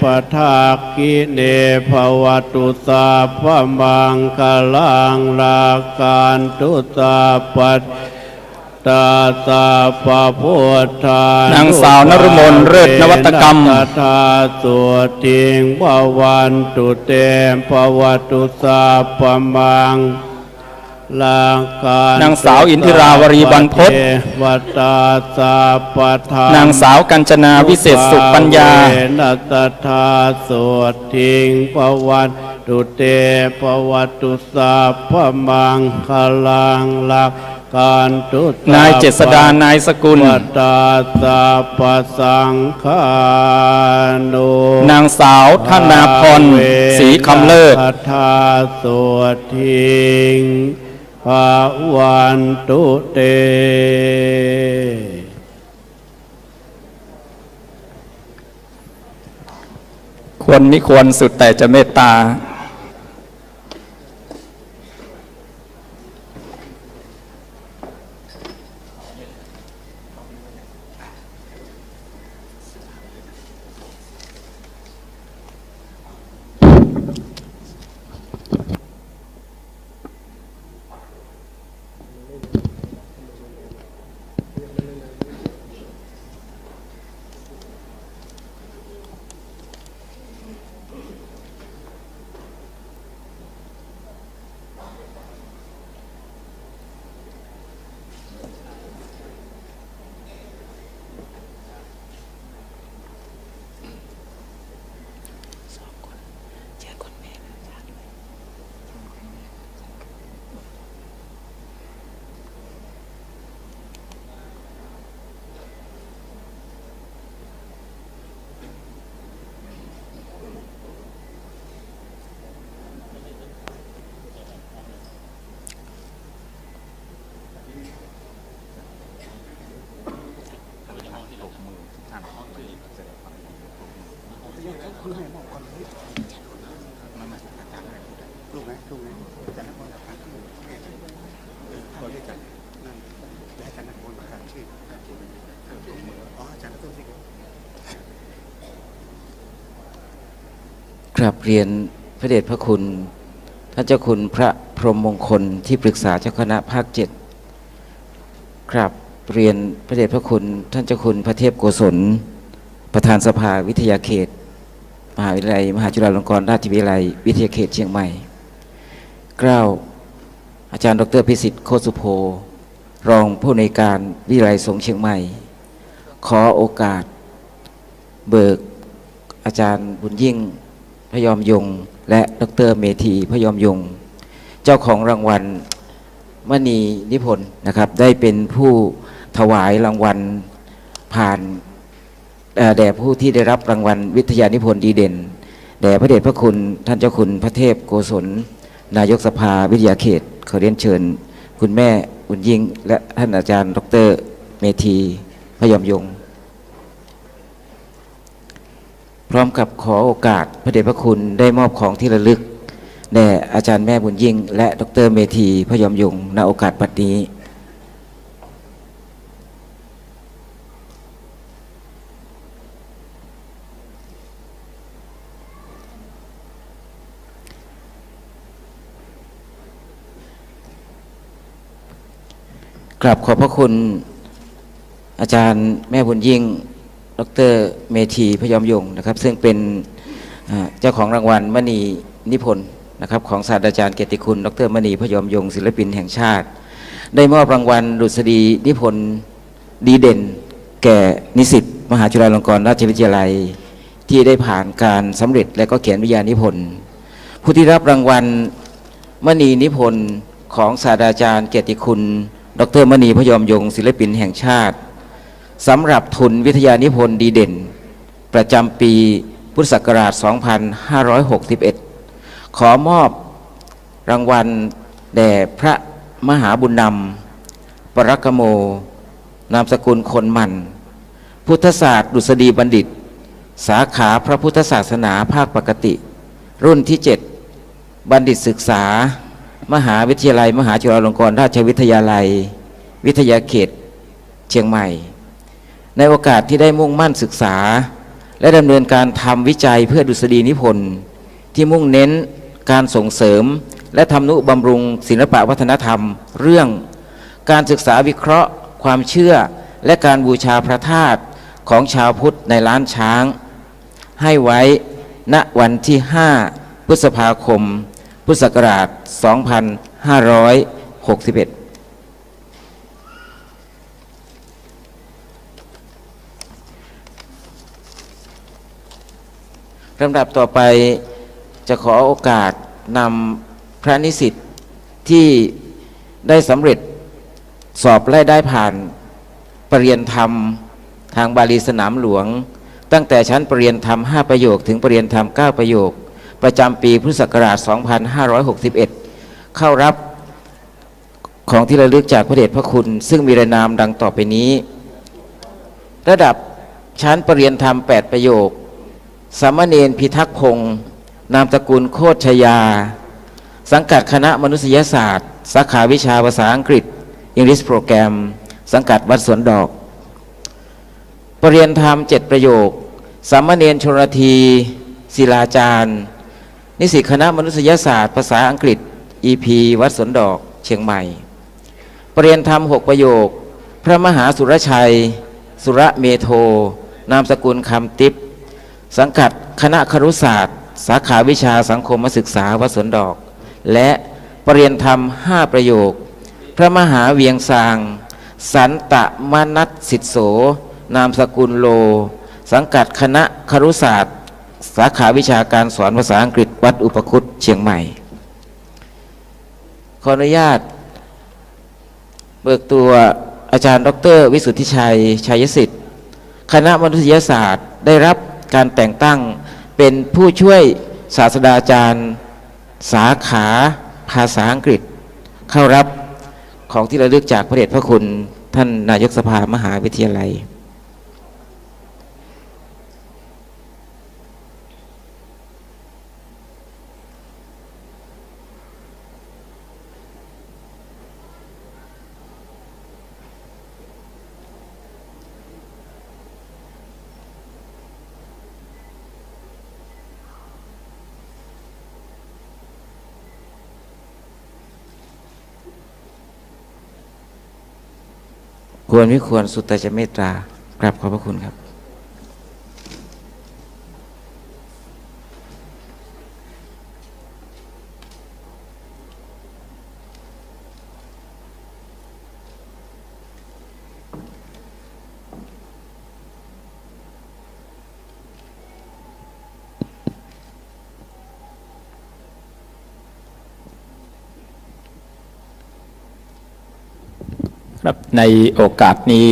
ปทากิเนภวตุสาพมังคลังลาการตุสาปัตตาตาปะพุทธานางสาวนฤมลเลิศนวัตกรรมทาตัวทิงภวันตุเตมภวตุสาพมังนางสาวอินทิราวรีบรรพตนางสาวกัญจนาวิเศษสุปัญญานัตถาสวดทิงปวัตตุเตปวัตตุสาพมังคลังลักการตุนายเจษดานายสกุลตาตาปสังฆานุนางสาวธนาพรศรีคำเลิศทาสวดทิงภาวันตุเตควรมิควรสุดแต่จะเมตตากราบเรียนพระเดชพระคุณท่านเจ้าคุณพระพรหมมงคลที่ปรึกษาเจ้าคณะภาค7กราบเรียนพระเดชพระคุณท่านเจ้าคุณพระเทพโกศลประธานสภาวิทยาเขตมหาวิทยาลัยมหาจุฬาลงกรณราชวิทยาลัยวิทยาเขตเชียงใหม่กล่าวอาจารย์ดร.พิสิทธิ์โคสุโภรองผู้อำนวยการวิทยาลัยสงฆ์เชียงใหม่ขอโอกาสเบิกอาจารย์บุญยิ่งพยอมยงและดร.เมธีพยอมยงเจ้าของรางวัลมณีนิพนธ์นะครับได้เป็นผู้ถวายรางวัลผ่านแด่ผู้ที่ได้รับรางวัลวิทยานิพนธ์ดีเด่นแด่พระเดชพระคุณท่านเจ้าคุณพระเทพโกศลนายกสภาวิทยาเขตขอเรียนเชิญคุณแม่บุญยิ่งและท่านอาจารย์ดร.เมธีพยอมยง พร้อมกับขอโอกาสพระเดชพระคุณได้มอบของที่ระลึกแด่อาจารย์แม่บุญยิ่งและดร.เมธีพยอมยงณโอกาสบัดนี้กราบขอบพระคุณอาจารย์แม่บุญยิ่งดร.เมธีพยอมยงนะครับซึ่งเป็นเจ้าของรางวัลมณีนิพนธ์นะครับของศาสตราจารย์เกียรติคุณดร.มณีพยอมยงศิลปินแห่งชาติได้มอบรางวัลดุษฎีนิพนธ์ดีเด่นแก่นิสิตมหาจุฬาลงกรณราชวิทยาลัยที่ได้ผ่านการสำเร็จและก็เขียนวิทยานิพนธ์ผู้ที่รับรางวัลมณีนิพนธ์ของศาสตราจารย์เกียรติคุณดร.มณีพยอมยงศิลปินแห่งชาติสำหรับทุนวิทยานิพนธ์ดีเด่นประจำปีพุทธศักราช 2561 ขอมอบรางวัลแด่พระมหาบุญนำปรักกโมนามสกุลคนมันพุทธศาสตร์ดุษฎีบัณฑิตสาขาพระพุทธศาสนาภาคปกติรุ่นที่ 7 บัณฑิตศึกษามหาวิทยาลัยมหาจุฬาลงกรณราชวิทยาลัยวิทยาเขตเชียงใหม่ในโอกาสที่ได้มุ่งมั่นศึกษาและดำเนินการทำวิจัยเพื่อดุษฎีนิพนธ์ที่มุ่งเน้นการส่งเสริมและทำนุบำรุงศิลปวัฒนธรรมเรื่องการศึกษาวิเคราะห์ความเชื่อและการบูชาพระธาตุของชาวพุทธในล้านช้างให้ไว้ณวันที่ 5 พฤษภาคม พุทธศักราช 2561ลำดับต่อไปจะขอโอกาสนำพระนิสิตที่ได้สำเร็จสอบและได้ผ่านปรริญญาธรรมทางบาลีสนามหลวงตั้งแต่ชั้นปรริญญาธรรม 5 ประโยคถึงปรริญญาธรรม 9 ประโยคประจำปีพุทธศักราช 2561 เข้ารับของที่ระลึกจากพระเดชพระคุณซึ่งมีรายนามดังต่อไปนี้ระดับชั้นปรริญญาธรรม 8 ประโยคสามเณรพิทักษ์พงศ์นามสกุลโคตชยาสังกัดคณะมนุษยศาสตร์สาขาวิชาภาษาอังกฤษ English Program สังกัดวัดสวนดอกปรริญญาธรรม 7 ประโยคสามเณรชลธีศิลาจารย์นิสิตคณะมนุษยศาสตร์ภาษาอังกฤษ EP วัดสวนดอกเชียงใหม่ปรริญญาธรรม 6 ประโยคพระมหาสุรชัยสุรเมโทนามสกุลคำติ๊บสังกัดคณะครุศาสตร์สาขาวิชาสังคมศึกษาวัดสวนดอกและปรริญญาธรรม 5 ประโยคพระมหาเวียงสางสันตมนัสสิทธโสนามสกุลโลสังกัดคณะครุศาสตร์สาขาวิชาการสอนภาษาอังกฤษวัดอุปคุตเชียงใหม่ขออนุญาตเบิกตัวอาจารย์ดร.วิสุทธิชัยชัยสิทธิ์คณะมนุษยศาสตร์ได้รับการแต่งตั้งเป็นผู้ช่วยศาสตราจารย์สาขาภาษาอังกฤษเข้ารับของที่ระลึกจากพระเดชพระคุณท่านนายกสภามหาวิทยาลัยควรไม่ควรสุดแต่จะเมตตากราบขอบพระคุณครับครับในโอกาสนี้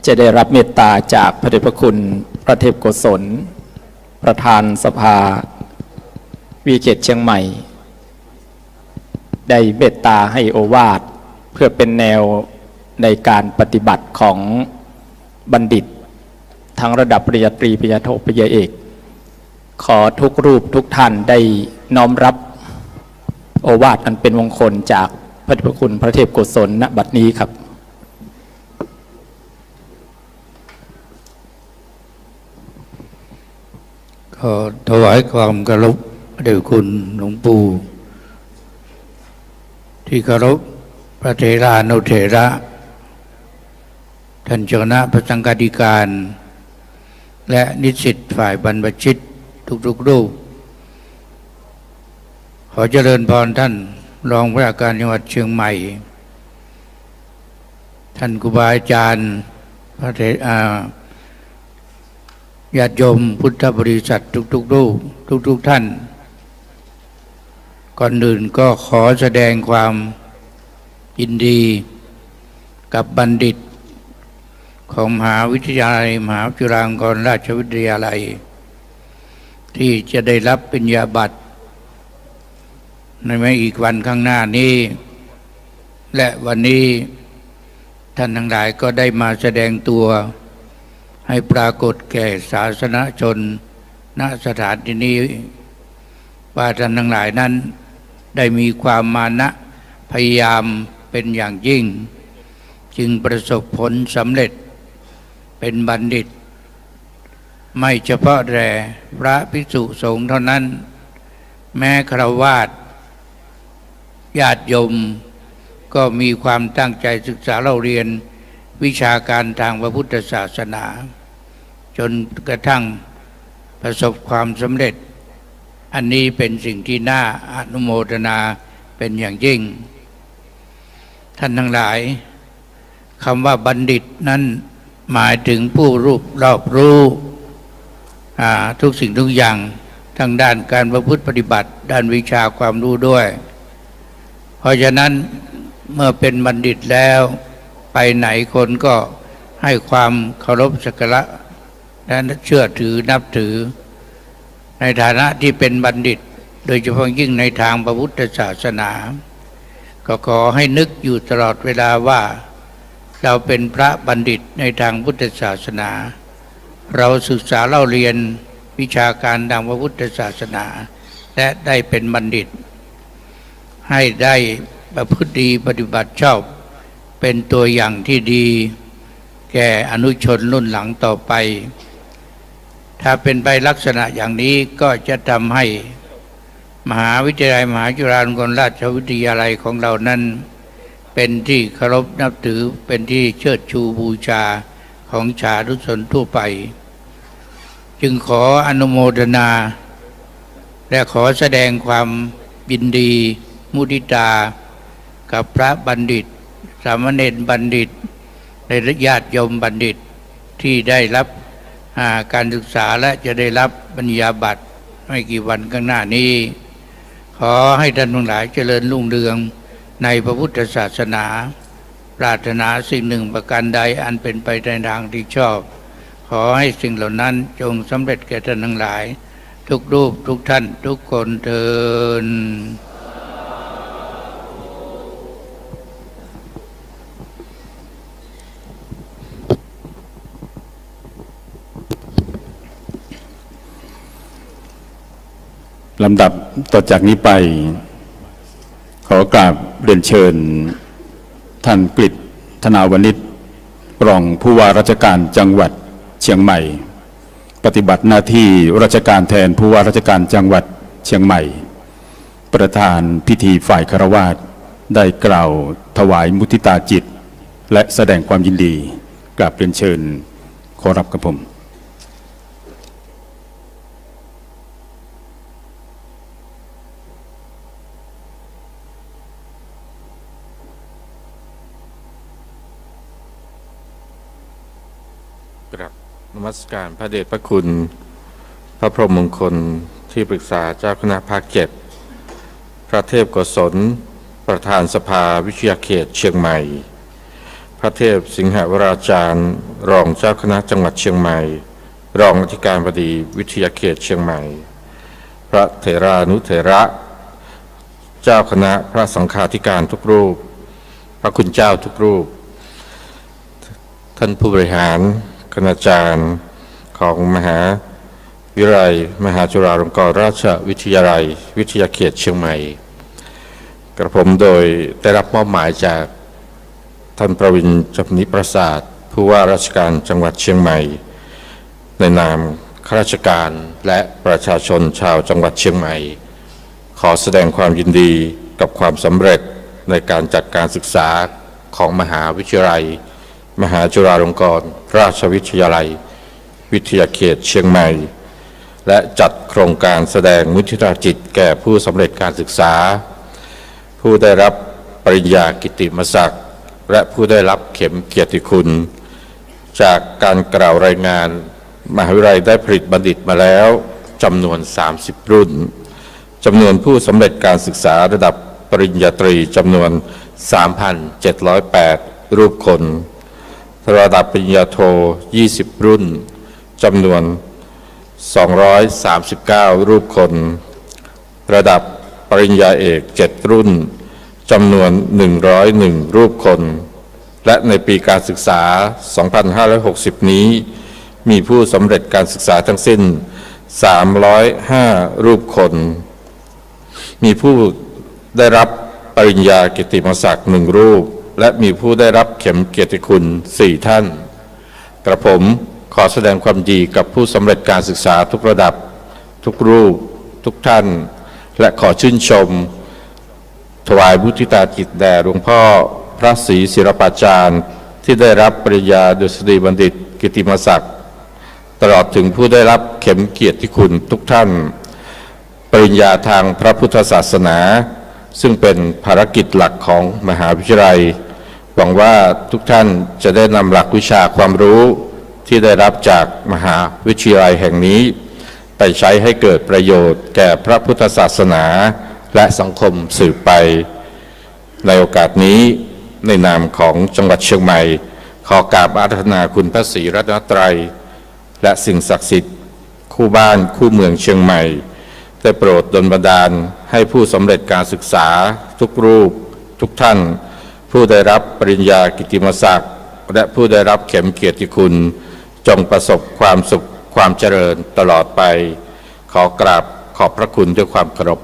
จะได้รับเมตตาจากพระเดชพระคุณพระเทพโกศลประธานสภาวิเขตเชียงใหม่ได้เมตตาให้โอวาทเพื่อเป็นแนวในการปฏิบัติของบัณฑิต ทั้งระดับปริญญาตรีปริญญาโทปริญญาเอกขอทุกรูปทุกท่านได้น้อมรับโอวาทอันเป็นมงคลจากพระเดชพระคุณพระเทพโกศลณบัดนี้ครับขอถวายความเคารพแด่คุณหลวงปู่ที่เคารพพระเถรานุเถระท่านเจ้าคณะพระสังฆาธิการ และนิสิตฝ่ายบรรพชิตทุกๆรูปขอเจริญพรท่านรองผู้ว่าการจังหวัดเชียงใหม่ท่านครูบาอาจารย์พระญาติโยมพุทธบริษัททุกๆรูปทุกท่านก่อนอื่นก็ขอแสดงความยินดีกับบัณฑิตของมหาวิทยาลัยมหาจุฬาลงกรณราชวิทยาลัยที่จะได้รับปริญญาบัตรในไม่อีกวันข้างหน้านี้และวันนี้ท่านทั้งหลายก็ได้มาแสดงตัวให้ปรากฏแก่ศาสนชนณสถานที่นี้ว่าท่านทั้งหลายนั้นได้มีความมานะพยายามเป็นอย่างยิ่งจึงประสบผลสำเร็จเป็นบัณฑิตไม่เฉพาะแต่พระภิกษุสงฆ์เท่านั้นแม้ฆราวาสญาติโยมก็มีความตั้งใจศึกษาเล่าเรียนวิชาการทางพระพุทธศาสนาจนกระทั่งประสบความสำเร็จอันนี้เป็นสิ่งที่น่าอนุโมทนาเป็นอย่างยิ่งท่านทั้งหลายคำว่าบัณฑิตนั้นหมายถึงผู้รอบรู้ทุกสิ่งทุกอย่างทางด้านการประพฤติปฏิบัติด้านวิชาความรู้ด้วยเพราะฉะนั้นเมื่อเป็นบัณฑิตแล้วไปไหนคนก็ให้ความเคารพสักการะและเชื่อถือนับถือในฐานะที่เป็นบัณฑิตโดยเฉพาะยิ่งในทางพระพุทธศาสนาก็ขอให้นึกอยู่ตลอดเวลาว่าเราเป็นพระบัณฑิตในทางพุทธศาสนาเราศึกษาเล่าเรียนวิชาการทางพระพุทธศาสนาและได้เป็นบัณฑิตให้ได้ประพฤติดีปฏิบัติชอบเป็นตัวอย่างที่ดีแก่อนุชนรุ่นหลังต่อไปถ้าเป็นไปลักษณะอย่างนี้ก็จะทำให้มหาวิทยาลัยมหาจุฬาลงกรณราชวิทยาลัยของเรานั้นเป็นที่เคารพนับถือเป็นที่เชิดชูบูชาของสาธุชนทั่วไปจึงขออนุโมทนาและขอแสดงความยินดีมุทิตากับพระบัณฑิตสามเณรบัณฑิตและญาติโยมบัณฑิตที่ได้รับการศึกษาและจะได้รับปริญญาบัตรไม่กี่วันข้างหน้านี้ขอให้ท่านทั้งหลายเจริญรุ่งเรืองในพระพุทธศาสนาปรารถนาสิ่งหนึ่งประการใดอันเป็นไปในทางที่ชอบขอให้สิ่งเหล่านั้นจงสำเร็จแก่ท่านทั้งหลายทุกรูปทุกท่านทุกคนเถิดลำดับต่อจากนี้ไปขอกราบเรียนเชิญท่านกฤษธนาวณิชรองผู้ว่าราชการจังหวัดเชียงใหม่ปฏิบัติหน้าที่ราชการแทนผู้ว่าราชการจังหวัดเชียงใหม่ประธานพิธีฝ่ายคฤหัสถ์ได้กล่าวถวายมุทิตาจิตและแสดงความยินดีกราบเรียนเชิญขอรับกับผมกราบนมัสการพระเดชพระคุณพระพรหมมงคลที่ปรึกษาเจ้าคณะภาค7พระเทพโกศลประธานสภาวิทยาเขตเชียงใหม่พระเทพสิงหวราจารย์รองเจ้าคณะจังหวัดเชียงใหม่รองอธิการบดีวิทยาเขตเชียงใหม่พระเถรานุเถระเจ้าคณะพระสังฆาธิการทุกรูปพระคุณเจ้าทุกรูปท่านผู้บริหารคณาจารย์ ของมหาวิทยาลัยมหาจุฬาลงกรณราชวิทยาลัยวิทยาเขตเชียงใหม่กระผมโดยได้รับมอบหมายจากท่านประวิน จำนิประสาทผู้ว่าราชการจังหวัดเชียงใหม่ในนามข้าราชการและประชาชนชาวจังหวัดเชียงใหม่ขอแสดงความยินดีกับความสำเร็จในการจัดการศึกษาของมหาวิทยาลัยมหาจุฬาลงกรณราชวิทยาลัยวิทยาเขตเชียงใหม่และจัดโครงการแสดงมุทิตาจิตแก่ผู้สำเร็จการศึกษาผู้ได้รับปริญญากิตติมศักดิ์และผู้ได้รับเข็มเกียรติคุณจากการกล่าวรายงานมหาวิทยาลัยได้ผลิตบัณฑิตมาแล้วจำนวน30รุ่นจำนวนผู้สำเร็จการศึกษาระดับปริญญาตรีจำนวน 3,708 รูปคนระดับปริญญาโท20รุ่นจำนวน239รูปคนระดับปริญญาเอก7รุ่นจำนวน101รูปคนและในปีการศึกษา 2560 นี้มีผู้สำเร็จการศึกษาทั้งสิ้น305รูปคนมีผู้ได้รับปริญญากิตติมศักดิ์1รูปและมีผู้ได้รับเข็มเกียรติคุณ4ท่านกระผมขอแสดงความดีกับผู้สำเร็จการศึกษาทุกระดับทุกรูปทุกท่านและขอชื่นชมถวายมุทิตาจิตแด่หลวงพ่อพระศรีศิรปาจารย์ที่ได้รับปริญญาดุษฎีบัณฑิตกิตติมศักดิ์ตลอดถึงผู้ได้รับเข็มเกียรติคุณทุกท่านปริญญาทางพระพุทธศาสนาซึ่งเป็นภารกิจหลักของมหาวิทยาลัยหวังว่าทุกท่านจะได้นำหลักวิชาความรู้ที่ได้รับจากมหาวิทยาลัยแห่งนี้ไปใช้ให้เกิดประโยชน์แก่พระพุทธศาสนาและสังคมสืบไปในโอกาสนี้ในนามของจังหวัดเชียงใหม่ขอกราบอาราธนาคุณพระศรีรัตนตรัยและสิ่งศักดิ์สิทธิ์คู่บ้านคู่เมืองเชียงใหม่ได้โปรดดลบันดาลให้ผู้สำเร็จการศึกษาทุกรูปทุกท่านผู้ได้รับปริญญากิตติมศักดิ์และผู้ได้รับเข็มเกียรติคุณจงประสบความสุขความเจริญตลอดไปขอกราบขอบพระคุณด้วยความเคารพ